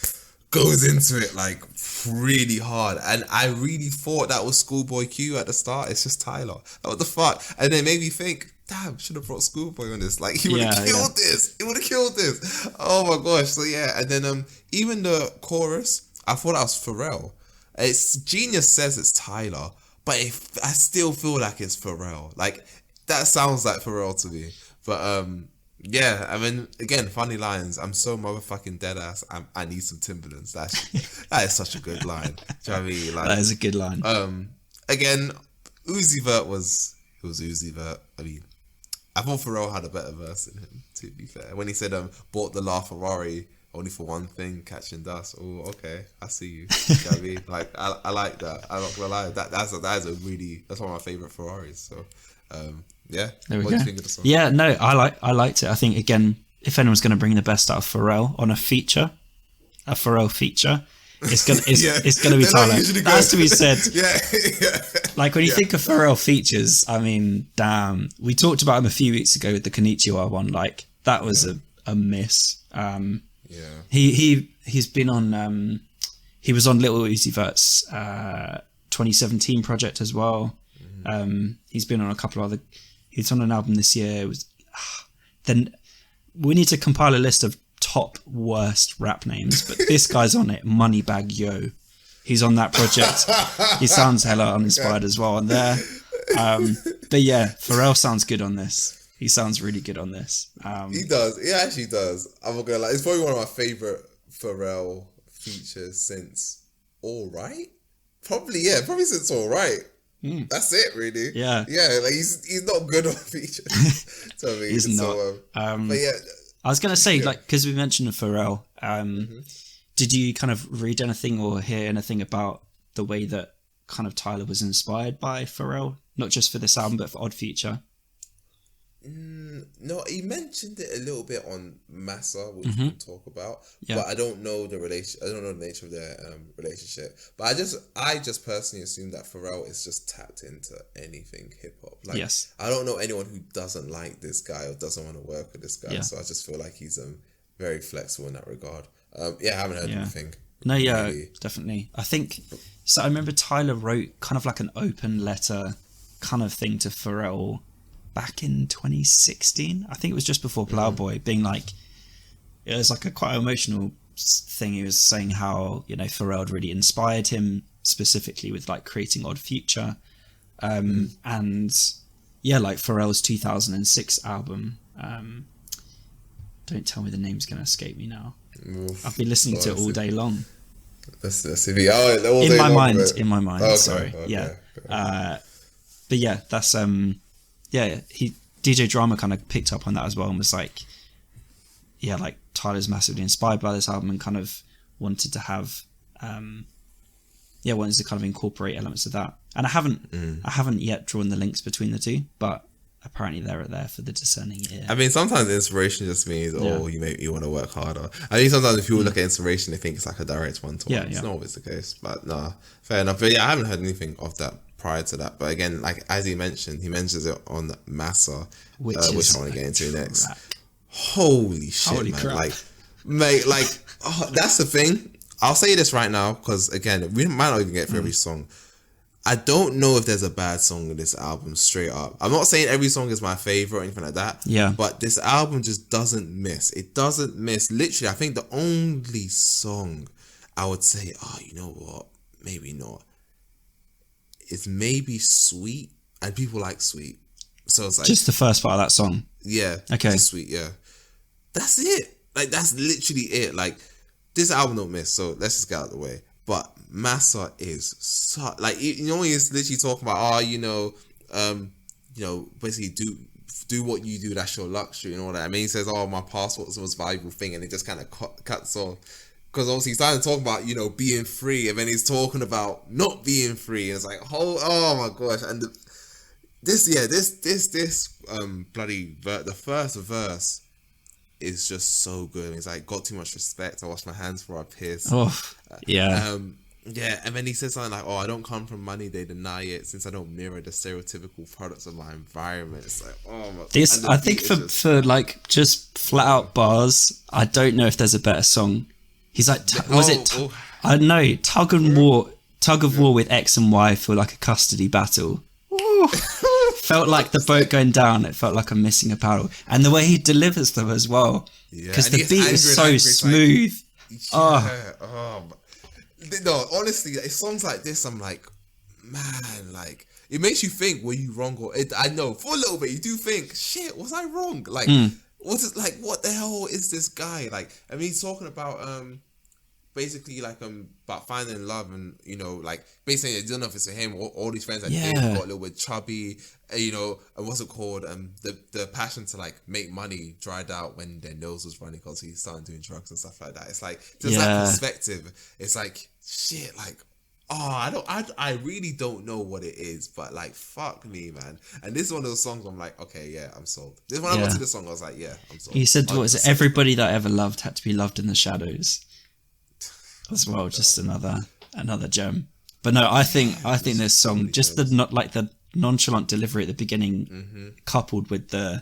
[SPEAKER 2] goes into it like really hard, and I really thought that was Schoolboy Q at the start. It's just Tyler. What the fuck? And then it made me think, damn, should have brought Schoolboy on this. Like, he would have killed this. He would have killed this. Oh my gosh. So yeah, and then even the chorus, I thought that was Pharrell. It's Genius says it's Tyler, but I still feel like it's Pharrell. Like, that sounds like Pharrell to me. But yeah, I mean, again, funny lines. I'm so motherfucking dead ass. I need some Timberlands. That is such a good line. Do you know what I mean? Like,
[SPEAKER 1] that is a good line.
[SPEAKER 2] Again, Uzi Vert was Uzi Vert. I mean, I thought Pharrell had a better verse than him, to be fair. When he said, bought the LaFerrari only for one thing, catching dust. Oh, okay, I see you. You know what I mean? Like, I like that. I'm not gonna lie. That's one of my favorite Ferraris. So, yeah.
[SPEAKER 1] There we
[SPEAKER 2] what
[SPEAKER 1] go.
[SPEAKER 2] do you think of the song?
[SPEAKER 1] Yeah, no, I liked it. I think, again, if anyone's going to bring the best out of Pharrell on a Pharrell feature, it's gonna be Tyler. That has to be said.
[SPEAKER 2] Yeah.
[SPEAKER 1] Like, when you think of Pharrell features, I mean, damn. We talked about him a few weeks ago with the Konnichiwa one. Like, that was a miss.
[SPEAKER 2] Yeah.
[SPEAKER 1] He's been on. He was on Little Uzi Vert's 2017 project as well. He's been on a couple of other. He's on an album this year. It was. Then we need to compile a list of top worst rap names, but this guy's on it. Moneybag Yo, he's on that project. He sounds hella uninspired as well on there. But yeah, Pharrell sounds good on this. He sounds really good on this.
[SPEAKER 2] He does. He actually does. I'm not gonna lie. It's probably one of my favorite Pharrell features since All Right. Probably since All Right. That's it, really.
[SPEAKER 1] Yeah.
[SPEAKER 2] Yeah, like he's not good on features. So, I mean,
[SPEAKER 1] He's not.
[SPEAKER 2] But yeah.
[SPEAKER 1] I was gonna say, like, because we mentioned Pharrell. Did you kind of read anything or hear anything about the way that kind of Tyler was inspired by Pharrell, not just for this album but for Odd Future?
[SPEAKER 2] No, he mentioned it a little bit on Massa, which we can talk about. Yeah. But I don't know the relation. I don't know the nature of their relationship. But I just personally assume that Pharrell is just tapped into anything hip hop. Like,
[SPEAKER 1] yes.
[SPEAKER 2] I don't know anyone who doesn't like this guy or doesn't want to work with this guy. Yeah. So I just feel like he's very flexible in that regard. I haven't heard anything.
[SPEAKER 1] No, yeah, really. Definitely. I think so. I remember Tyler wrote kind of like an open letter kind of thing to Pharrell back in 2016. I think it was just before Plowboy, being like, it was like a quite emotional thing. He was saying how, you know, Pharrell really inspired him specifically with like creating Odd Future. And yeah, like Pharrell's 2006 album. Don't tell me the name's going to escape me now. I've been listening to it all day long.
[SPEAKER 2] Let's see. Oh,
[SPEAKER 1] in my mind. Okay, sorry. Okay, yeah. Okay. But yeah, that's DJ Drama kind of picked up on that as well and was like, yeah, like Tyler's massively inspired by this album and kind of wanted to have, wanted to kind of incorporate elements of that. And I haven't yet drawn the links between the two, but apparently they're there for the discerning ear.
[SPEAKER 2] I mean, sometimes inspiration just means, you want to work harder. I mean, sometimes if people look at inspiration, they think it's like a direct one-to-one. Yeah. It's not always the case, but nah, fair enough. But yeah, I haven't heard anything of that prior to that. But again, like as he mentions it on Massa, which I want to get into next. Crap. Holy shit, man! Crap. Like, mate, like that's the thing. I'll say this right now because again, we might not even get through every song. I don't know if there's a bad song in this album, straight up. I'm not saying every song is my favorite or anything like that.
[SPEAKER 1] Yeah.
[SPEAKER 2] But this album just doesn't miss. It doesn't miss. Literally, I think the only song I would say, you know what? Maybe not. It's maybe Sweet. And people like Sweet. So it's like...
[SPEAKER 1] Just the first part of that song?
[SPEAKER 2] Yeah.
[SPEAKER 1] Okay.
[SPEAKER 2] Just Sweet, yeah. That's it. Like, that's literally it. Like, this album don't miss. So let's just get out of the way. But Massa is so like, you know, he's literally talking about basically do what you do, that's your luxury and all that. I mean, he says, my passport's the most valuable thing, and it just kind of cuts off because obviously he's starting to talk about, you know, being free, and then he's talking about not being free, and it's like, oh my gosh. And this bloody the first verse is just so good. He's like, got too much respect, I wash my hands before I piss. Yeah, and then he says something like, I don't come from money, they deny it, since I don't mirror the stereotypical products of my environment. It's like, my... This,
[SPEAKER 1] I think for like, just flat out bars, I don't know if there's a better song He's like, I don't know, tug of war with X and Y feel like a custody battle. Ooh. Felt like the boat going down. It felt like I'm missing a paddle. And the way he delivers them as well. Because the beat is so smooth.
[SPEAKER 2] No, honestly, songs like this, I'm like, man, like, it makes you think, were you wrong? Or I know, for a little bit, you do think, shit, was I wrong? Like, what the hell is this guy? Like, I mean, he's talking about, basically like about finding love, and you know, like basically I don't know if it's for him or all these friends that got a little bit chubby, you know, and what's it called, the passion to like make money dried out when their nose was running because he started doing drugs and stuff like that. It's like just that perspective. It's like shit, like I really don't know what it is, but like fuck me, man. And this is one of those songs I'm like, okay, yeah, I'm sold. This when I got to this song, I was like, yeah, I'm sold.
[SPEAKER 1] He said, what is it? Everybody that I ever loved had to be loved in the shadows. As well, just another gem. But no, I think this song, just the nonchalant delivery at the beginning, coupled with the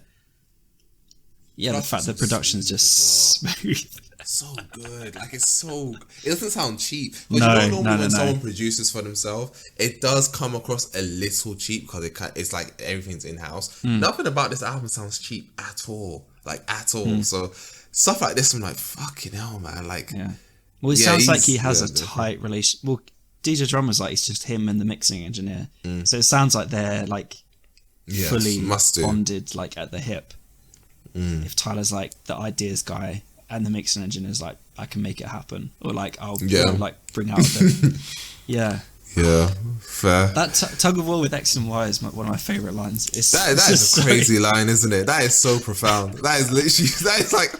[SPEAKER 1] fact that production's just smooth.
[SPEAKER 2] So good, like it doesn't sound cheap. But when someone produces for themselves, it does come across a little cheap because it's like everything's in house. Nothing about this album sounds cheap at all, like at all. So stuff like this, I'm like, fucking hell, man, like. Yeah.
[SPEAKER 1] Well, it sounds like he has a tight relation. Well, DJ Drummer's like, it's just him and the mixing engineer. So it sounds like they're like fully bonded, like at the hip. If Tyler's like the ideas guy and the mixing engineer's like, I can make it happen, or like I'll like bring out the Yeah, fair. That tug of war with X and Y is one of my favorite lines.
[SPEAKER 2] That is a crazy line, isn't it? That is so profound. That is literally that is like.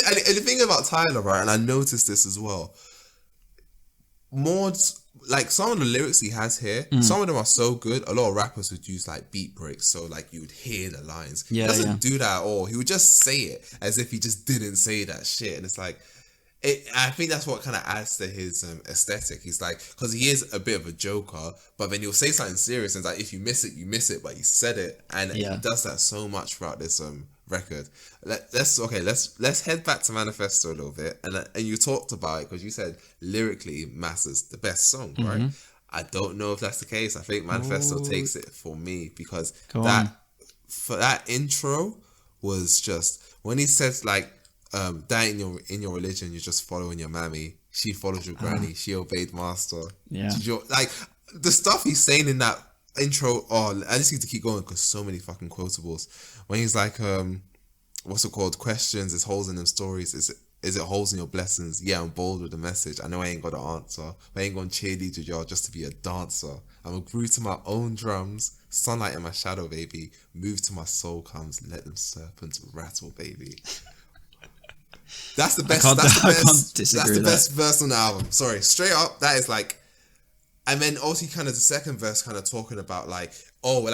[SPEAKER 2] And the thing about Tyler, right, and I noticed this as well, like some of the lyrics he has here, some of them are so good, a lot of rappers would use like beat breaks, so like you would hear the lines. He doesn't do that at all. He would just say it as if he just didn't say that shit. And it's like, I think that's what kind of adds to his aesthetic. He's like, because he is a bit of a joker, but then he'll say something serious and it's like, if you miss it, you miss it, but he said it. And he does that so much throughout this record. Let's head back to Manifesto a little bit, and you talked about it because you said lyrically Massa's the best song, right? I don't know if that's the case. I think Manifesto takes it for me because that intro was just when he says like that in your religion you're just following your mammy, she followed your granny, she obeyed master, like the stuff he's saying in that intro. I just need to keep going because so many fucking quotables. When he's like, what's it called? Questions, is holes in them stories. Is it holes in your blessings? Yeah, I'm bold with the message. I know I ain't got an answer. But I ain't gonna cheerlead with y'all just to be a dancer. I'm a groove to my own drums. Sunlight in my shadow, baby. Move till my soul comes. Let them serpents rattle, baby. That's the best. That's the best verse on the album. Sorry, straight up, that is like. And then also kind of the second verse kind of talking about like,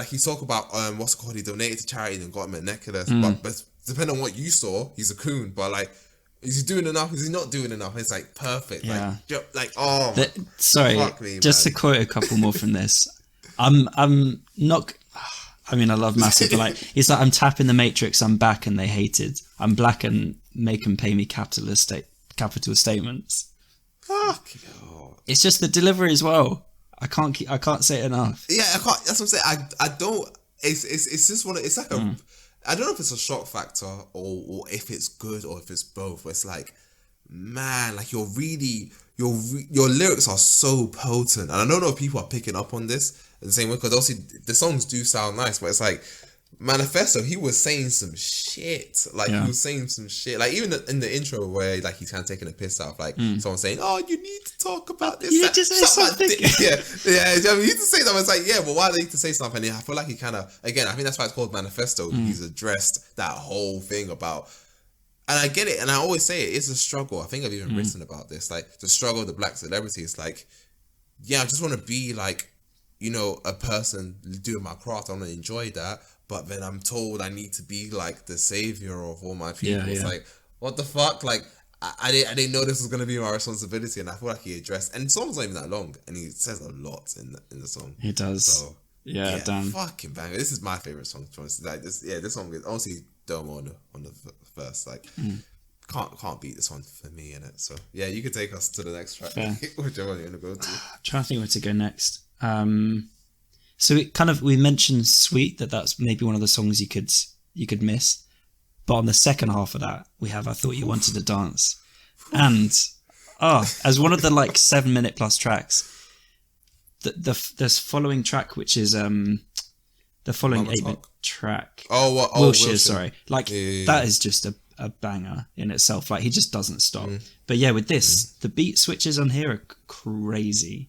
[SPEAKER 2] he's talking about what's it called, he donated to charity and got him a necklace, but depending on what you saw, he's a coon, but like, is he doing enough? Is he not doing enough? It's like perfect.
[SPEAKER 1] Sorry, fuck me, just to quote a couple more from this. I'm not. I mean, I love Massa, but like, he's like, I'm tapping the matrix. I'm back, and they hated. I'm black, and make them pay me capital statements.
[SPEAKER 2] Fuck.
[SPEAKER 1] It's just the delivery as well. I can't say it enough.
[SPEAKER 2] Yeah, I can't. That's what I'm saying. I don't. It's just one. It's like a. I don't know if it's a shock factor or if it's good or if it's both. Where it's like, man, like your lyrics are so potent, and I don't know if people are picking up on this in the same way because obviously the songs do sound nice, but it's like. Manifesto, he was saying some shit. Like he was saying some shit. Like even in the intro where like he's kind of taking a piss out, like someone saying, "Oh, you need to talk about this."
[SPEAKER 1] You need to say something.
[SPEAKER 2] Yeah. You need to say something. It's like, yeah, but why do you need to say something? And I feel like he kind of, again, I think that's why it's called Manifesto. He's addressed that whole thing about, and I get it. And I always say it's a struggle. I think I've even written about this, like the struggle of the black celebrity. It's like, yeah, I just want to be like, you know, a person doing my craft. I want to enjoy that. But then I'm told I need to be like the savior of all my people. It's like, what the fuck? Like, I didn't know this was going to be my responsibility. And I feel like he addressed, and the song's not even that long. And he says a lot in the song.
[SPEAKER 1] He does. So, damn.
[SPEAKER 2] Fucking banger. This is my favorite song. Like this song is honestly Domo on the verse. Like, can't beat this one for me in it. So yeah, you can take us to the next track.
[SPEAKER 1] Fair.
[SPEAKER 2] Whichever one you're gonna go to.
[SPEAKER 1] I'm trying to think where to go next. So we mentioned Sweet, that's maybe one of the songs you could miss. But on the second half of that, we have I Thought You Wanted to Dance. And as one of the like 7 minute plus tracks, this following track, which is the following
[SPEAKER 2] Mama
[SPEAKER 1] 8 minute
[SPEAKER 2] Talk.
[SPEAKER 1] track.
[SPEAKER 2] Wilshire,
[SPEAKER 1] sorry. Like that is just a banger in itself. Like he just doesn't stop. But yeah, with this, the beat switches on here are crazy.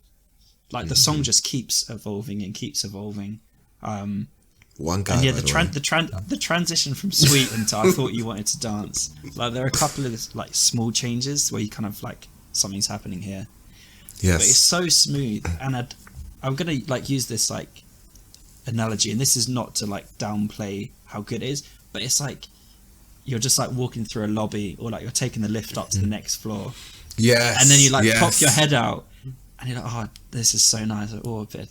[SPEAKER 1] Like the song just keeps evolving and keeps evolving.
[SPEAKER 2] One guy.
[SPEAKER 1] And yeah, the transition from Sweet into I Thought You Wanted to Dance. Like there are a couple of like small changes where you kind of like something's happening here.
[SPEAKER 2] Yes.
[SPEAKER 1] But it's so smooth, and I'm gonna like use this like analogy, and this is not to like downplay how good it is, but it's like you're just like walking through a lobby, or like you're taking the lift up to the next floor.
[SPEAKER 2] Yes.
[SPEAKER 1] And then you like pop your head out, and you're like, oh, this is so nice. Like, oh, a bit,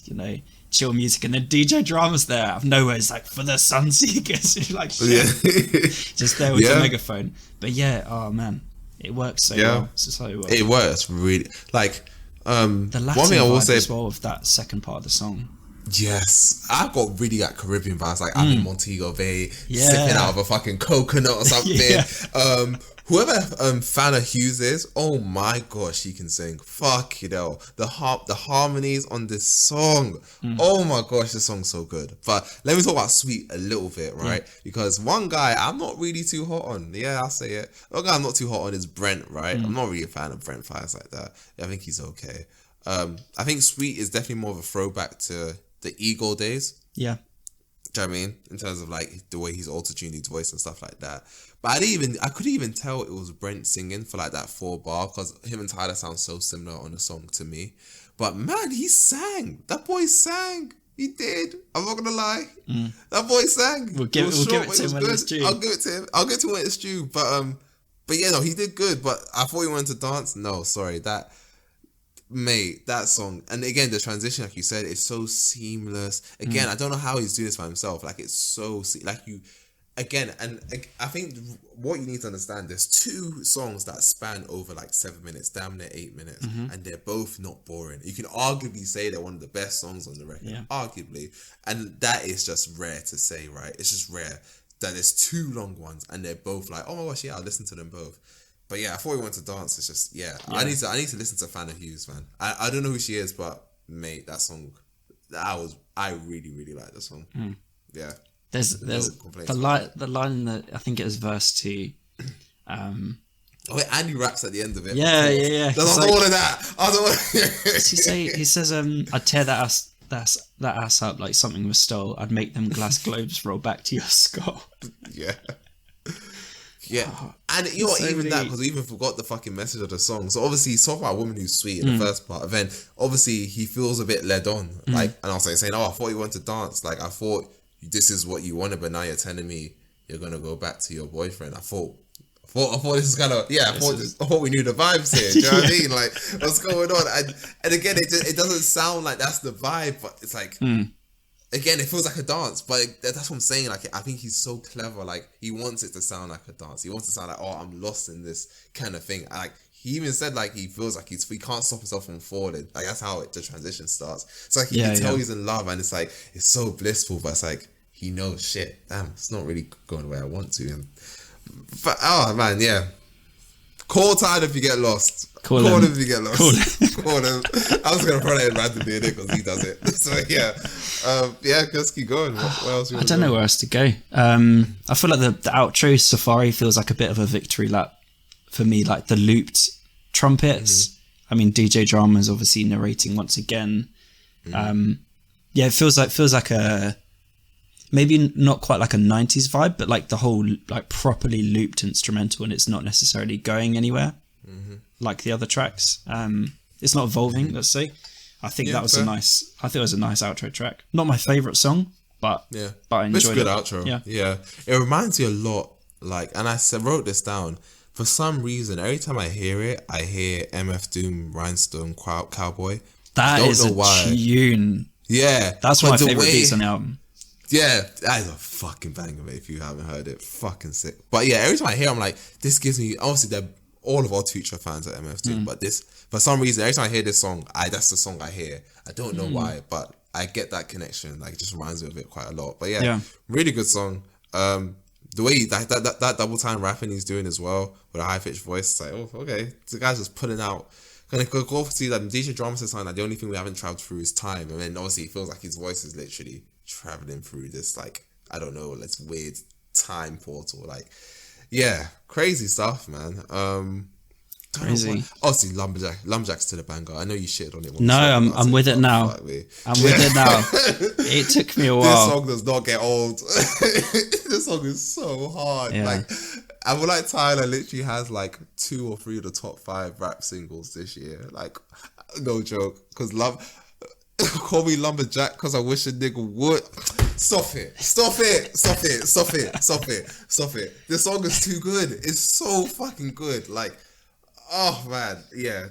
[SPEAKER 1] chill music, and then DJ Drama's there out of nowhere. It's like for the Sunseekers, like just there with the megaphone. But yeah, oh man, it works so well. So well.
[SPEAKER 2] It works really like.
[SPEAKER 1] The Latin
[SPEAKER 2] one thing I will say
[SPEAKER 1] as well of that second part of the song.
[SPEAKER 2] Yes, I've got really like Caribbean vibes. Like I'm in Montego Bay, sipping out of a fucking coconut or something. Whoever Fana Hughes is, oh my gosh, he can sing. Fuck you know, the harmonies on this song. Oh my gosh, this song's so good. But let me talk about Sweet a little bit, right? Because one guy I'm not really too hot on. Yeah, I'll say it. One guy I'm not too hot on is Brent, right? I'm not really a fan of Brent Fires like that. I think he's okay. I think Sweet is definitely more of a throwback to the IGOR days.
[SPEAKER 1] Yeah.
[SPEAKER 2] Do you know what I mean? In terms of like the way he's auto-tuned his voice and stuff like that. But I couldn't even tell it was Brent singing for like that 4 bar, because him and Tyler sound so similar on the song to me. But man, he sang. That boy sang. He did. I'm not gonna lie. That boy sang.
[SPEAKER 1] We'll give it to him when it's due.
[SPEAKER 2] I'll give it to him. I'll give it to him when it's due. But yeah, no, he did good. But I Thought He Wanted to Dance. No, sorry, that song, and again the transition, like you said, is so seamless. Again, I don't know how he's doing this by himself. Like it's so like you. Again, and I think what you need to understand, there's 2 songs that span over like 7 minutes, damn near 8 minutes, and they're both not boring. You can arguably say they're one of the best songs on the record, arguably, and that is just rare to say, right? It's just rare that there's 2 long ones and they're both like, oh my gosh, yeah, I'll listen to them both. But yeah, I Thought We Wanted to Dance. It's just I need to listen to Fana Hughes, man. I don't know who she is, but mate, that song, I really really like that song. Yeah.
[SPEAKER 1] There's the line that I think it was verse 2.
[SPEAKER 2] Andy raps at the end of it.
[SPEAKER 1] Yeah.
[SPEAKER 2] I don't want that. I don't want.
[SPEAKER 1] What's he say? He says, "I'd tear that ass up like something was stole. I'd make them glass globes roll back to your skull."
[SPEAKER 2] Yeah. And you know what, even that, because we even forgot the fucking message of the song. So obviously he's talking about a woman who's sweet in the first part, and then obviously he feels a bit led on, like, and I was like saying, oh, I thought you wanted to dance, like I thought this is what you wanted, but now you're telling me you're gonna go back to your boyfriend. I thought this is kind of I thought we knew the vibes here. Do you know what I mean? Like, what's going on? And again, it doesn't sound like that's the vibe, but it's like again, it feels like a dance. But that's what I'm saying. Like, I think he's so clever. Like, he wants it to sound like a dance. He wants it to sound like, oh, I'm lost in this kind of thing. Like, he even said like he feels like he can't stop himself from falling. Like, that's how the transition starts. So like he can tell he's in love, and it's like it's so blissful, but it's like he knows shit. Damn, it's not really going the way I want to. But oh man, yeah. Call Tyler if you get lost. Call him if you get lost. Call him. I was gonna throw that in randomly because he does it. So let's keep going. What else?
[SPEAKER 1] I don't know where else to go. I feel like the outro Safari feels like a bit of a victory lap for me. Like the looped trumpets. I mean, DJ Drama is obviously narrating once again. It feels like a. Maybe not quite like a 90s vibe, but like the whole like properly looped instrumental, and it's not necessarily going anywhere like the other tracks. It's not evolving, let's say. I think that was fair. I think it was a nice outro track. Not my favourite song, but I enjoyed it.
[SPEAKER 2] It's a good outro. Yeah. It reminds me a lot, like, and I wrote this down. For some reason, every time I hear it, I hear MF Doom, Rhinestone Cowboy.
[SPEAKER 1] That is a tune.
[SPEAKER 2] Yeah.
[SPEAKER 1] That's one of my favourite beats on the album.
[SPEAKER 2] Yeah, that is a fucking banger, mate, if you haven't heard it. Fucking sick. But yeah, every time I hear it, I'm like, this gives me, obviously they're all of Odd Future fans at MF2, but this, for some reason, every time I hear this song, that's the song I hear. I don't know why, but I get that connection. Like, it just reminds me of it quite a lot. But yeah. Really good song. The way that double time rapping he's doing as well with a high pitched voice, it's like, oh, okay, the guy's just putting out. Kind of go to see that DJ Drama says something like the only thing we haven't traveled through is time, and then obviously it feels like his voice is literally traveling through this, like, I don't know, this weird time portal. Like, yeah, crazy stuff, man.
[SPEAKER 1] Crazy.
[SPEAKER 2] Obviously, Lumberjack's to the banger. I know you shitted on it.
[SPEAKER 1] No, I'm with it now. I'm with it now. It took me a while.
[SPEAKER 2] This song does not get old. This song is so hard.
[SPEAKER 1] Yeah.
[SPEAKER 2] Like, I feel like Tyler literally has like 2 or 3 of the top 5 rap singles this year. Like, no joke. Because call me Lumberjack because I wish a nigga would. Stop it. This song is too good. It's so fucking good. Like, oh man, yeah.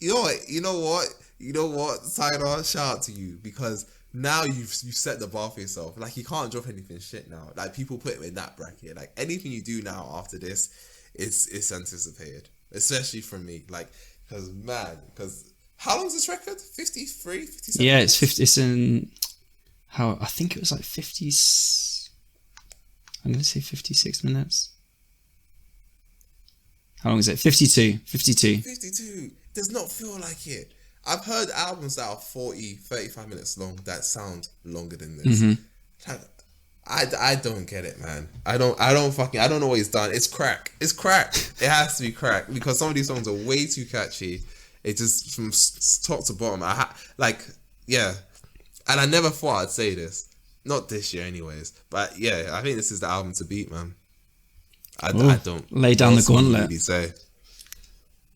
[SPEAKER 2] You know what, Tyler, shout out to you, because now you've set the bar for yourself. Like, you can't drop anything shit now. Like, people put him in that bracket. Like, anything you do now after this is anticipated, especially from me. Like, because how long is this record? 53, 57?
[SPEAKER 1] Yeah, it's 50. It's in I think it was like 50. I'm gonna say 56 minutes. How long is it? 52.
[SPEAKER 2] 52. Does not feel like it. I've heard albums that are 40, 35 minutes long that sound longer than this. Like, I don't get it, man. I don't know what he's done. It's crack. It has to be crack, because some of these songs are way too catchy. It just, from top to bottom, yeah. And I never thought I'd say this. Not this year anyways. But yeah, I think this is the album to beat, man. I don't
[SPEAKER 1] lay down the gauntlet.
[SPEAKER 2] Really say.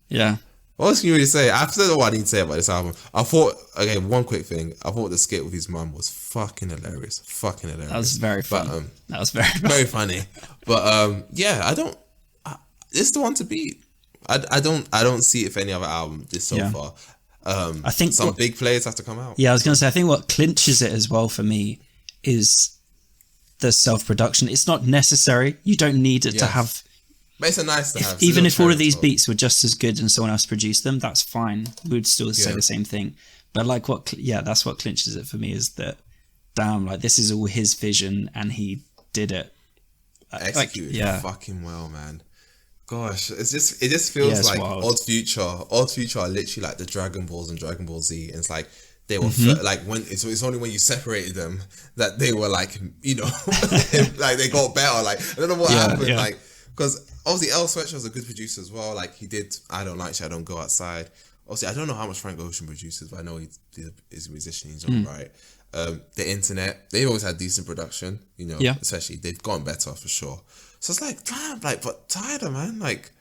[SPEAKER 1] Yeah.
[SPEAKER 2] What else can you really say? I've said all I need to say about this album. I thought, okay, one quick thing. I thought the skit with his mum was fucking hilarious. That
[SPEAKER 1] was very funny. That was
[SPEAKER 2] very funny. But yeah, this is the one to beat. I don't see it for any other album so far. I think some big players have to come out.
[SPEAKER 1] Yeah, I was going to say, I think what clinches it as well for me is the self-production. It's not necessary. You don't need it to have.
[SPEAKER 2] But it's a nice to have.
[SPEAKER 1] Even if all of these beats were just as good and someone else produced them, that's fine. We'd still say the same thing. But like that's what clinches it for me, is that, damn, like, this is all his vision and he did it.
[SPEAKER 2] Executed fucking well, man. Gosh, it just feels like wild. Odd Future are literally like the Dragon Balls and Dragon Ball Z. And it's like they were like, when it's only when you separated them that they were like, you know, like they got better. Like, I don't know what happened. Like, because obviously L Sweatshirt was a good producer as well. Like, he did I Don't Like Shit, I Don't Go Outside. Obviously, I don't know how much Frank Ocean produces, but I know he's a musician. He's alright. The Internet, they've always had decent production. You know, especially they've gotten better for sure. So it's like, damn, like, but Tyler, man, like,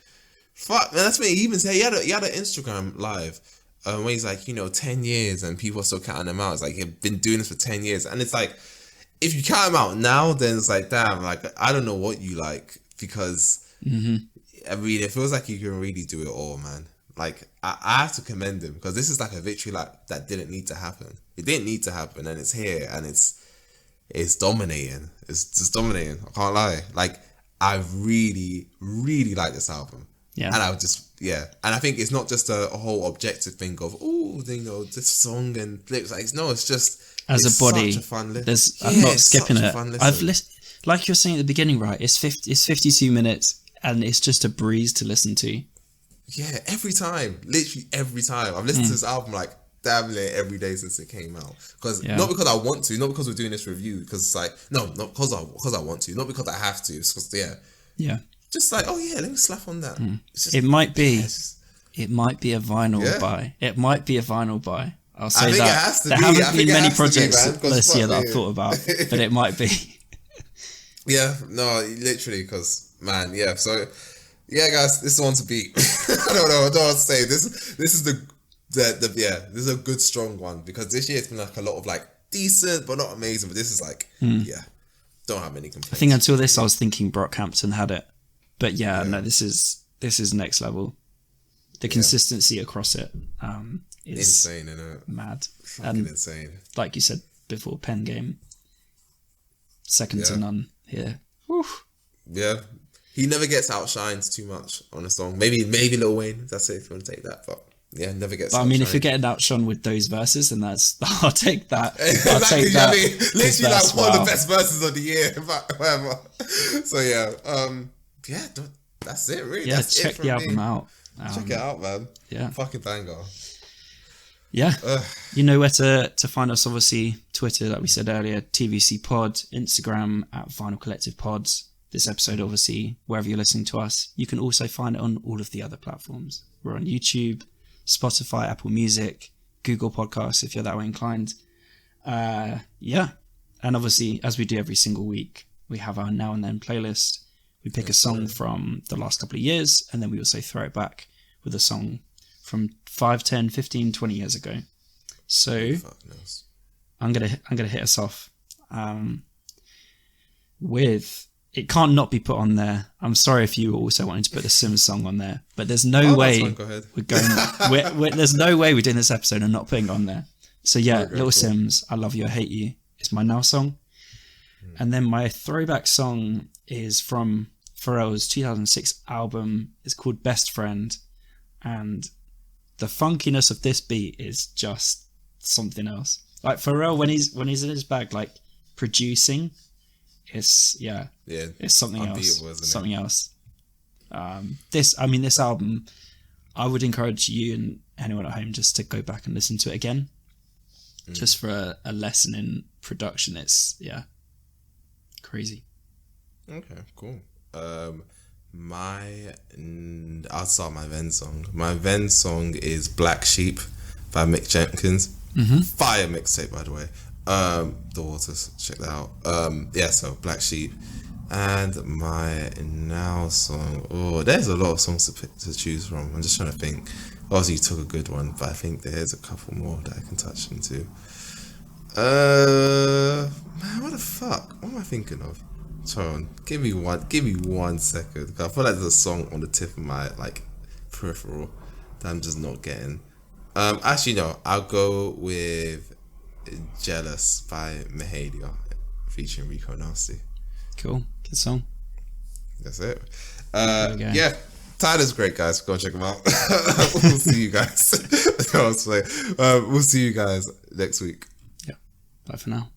[SPEAKER 2] fuck, man, that's what he even said. He had an Instagram live when he's like, 10 years and people are still counting them out. It's like, he'd been doing this for 10 years. And it's like, if you count them out now, then it's like, damn, like, I don't know what you like, because, I mean, it feels like you can really do it all, man. Like, I have to commend him, because this is like a victory like that didn't need to happen. It didn't need to happen, and it's here, and it's dominating. It's just dominating. I can't lie. Like, I really, really like this album. Yeah. And I would just, and I think it's not just a whole objective thing of, this song and lyrics. Like, no, it's just,
[SPEAKER 1] as a body,
[SPEAKER 2] such a fun
[SPEAKER 1] I'm not skipping it. I've listened, like you're saying at the beginning, right? It's 52 minutes and it's just a breeze to listen to.
[SPEAKER 2] Yeah, every time. Literally every time. I've listened to this album like damn near every day since it came out. Not because I want to, not because we're doing this review, because it's like, no, not because I want to, not because I have to, it's because, just like, oh yeah, let me slap on that.
[SPEAKER 1] It might be a vinyl buy. It might be a vinyl buy. I'll say that.
[SPEAKER 2] It has to
[SPEAKER 1] there
[SPEAKER 2] be.
[SPEAKER 1] haven't been many projects this year that I've thought about, but it might be.
[SPEAKER 2] Yeah, no, literally, because, man, so, yeah, guys, this is the one to beat. I don't know what to say. This is this is a good strong one, because this year it's been like a lot of like decent but not amazing, but this is like don't have any complaints.
[SPEAKER 1] I think until this I was thinking Brockhampton had it, but no, this is next level. The consistency across it is
[SPEAKER 2] insane, isn't it?
[SPEAKER 1] Mad.
[SPEAKER 2] Fucking insane.
[SPEAKER 1] Like you said, before Pen Game. Second to none here. Whew.
[SPEAKER 2] Yeah. He never gets outshined too much on a song. Maybe Lil Wayne. That's it if you want to take that. But yeah, never gets.
[SPEAKER 1] But I mean, if you're getting outshone with those verses, then that's I'll take that. I'll take that.
[SPEAKER 2] I mean, literally like one of the best verses of the year, but whatever. So yeah, that's it really.
[SPEAKER 1] Yeah,
[SPEAKER 2] that's
[SPEAKER 1] check the album out.
[SPEAKER 2] Check it out, man.
[SPEAKER 1] Yeah,
[SPEAKER 2] fucking banger.
[SPEAKER 1] Yeah, you know where to find us. Obviously, Twitter, like we said earlier, TVC Pod, Instagram at Vinyl Collective Pods. This episode, obviously, wherever you're listening to us, you can also find it on all of the other platforms. We're on YouTube, Spotify, Apple Music, Google Podcasts, if you're that way inclined. Yeah. And obviously, as we do every single week, we have our Now and Then playlist. We pick a song from the last couple of years, and then we also throw it back with a song from 5, 10, 15, 20 years ago. So I'm gonna hit us off with... It can't not be put on there. I'm sorry if you also wanted to put the Sims song on there, but there's no way we're going. There's no way we're doing this episode and not putting it on there. So yeah, Little Sims, I Love You, I Hate You is my now song, and then my throwback song is from Pharrell's 2006 album. It's called Best Friend, and the funkiness of this beat is just something else. Like Pharrell when he's in his bag, like producing. It's something else. Something else. This album, I would encourage you and anyone at home just to go back and listen to it again, just for a lesson in production. It's crazy.
[SPEAKER 2] Okay, cool. I'll start my Ven song. My Ven song is Black Sheep by Mick Jenkins. Fire mixtape, by the way. The Waters, check that out. So Black Sheep. And my now song, there's a lot of songs to choose from. I'm just trying to think. Obviously you took a good one, but I think there's a couple more that I can touch into. Man, what the fuck? What am I thinking of? Sorry, give me 1 second. I feel like there's a song on the tip of my peripheral that I'm just not getting. Actually no, I'll go with Jealous by Mahalia featuring Rico Nasty.
[SPEAKER 1] Cool, good song.
[SPEAKER 2] That's it. Yeah, Tyler's great, guys. Go and check him out. We'll see you guys. We'll see you guys next week.
[SPEAKER 1] Yeah, bye for now.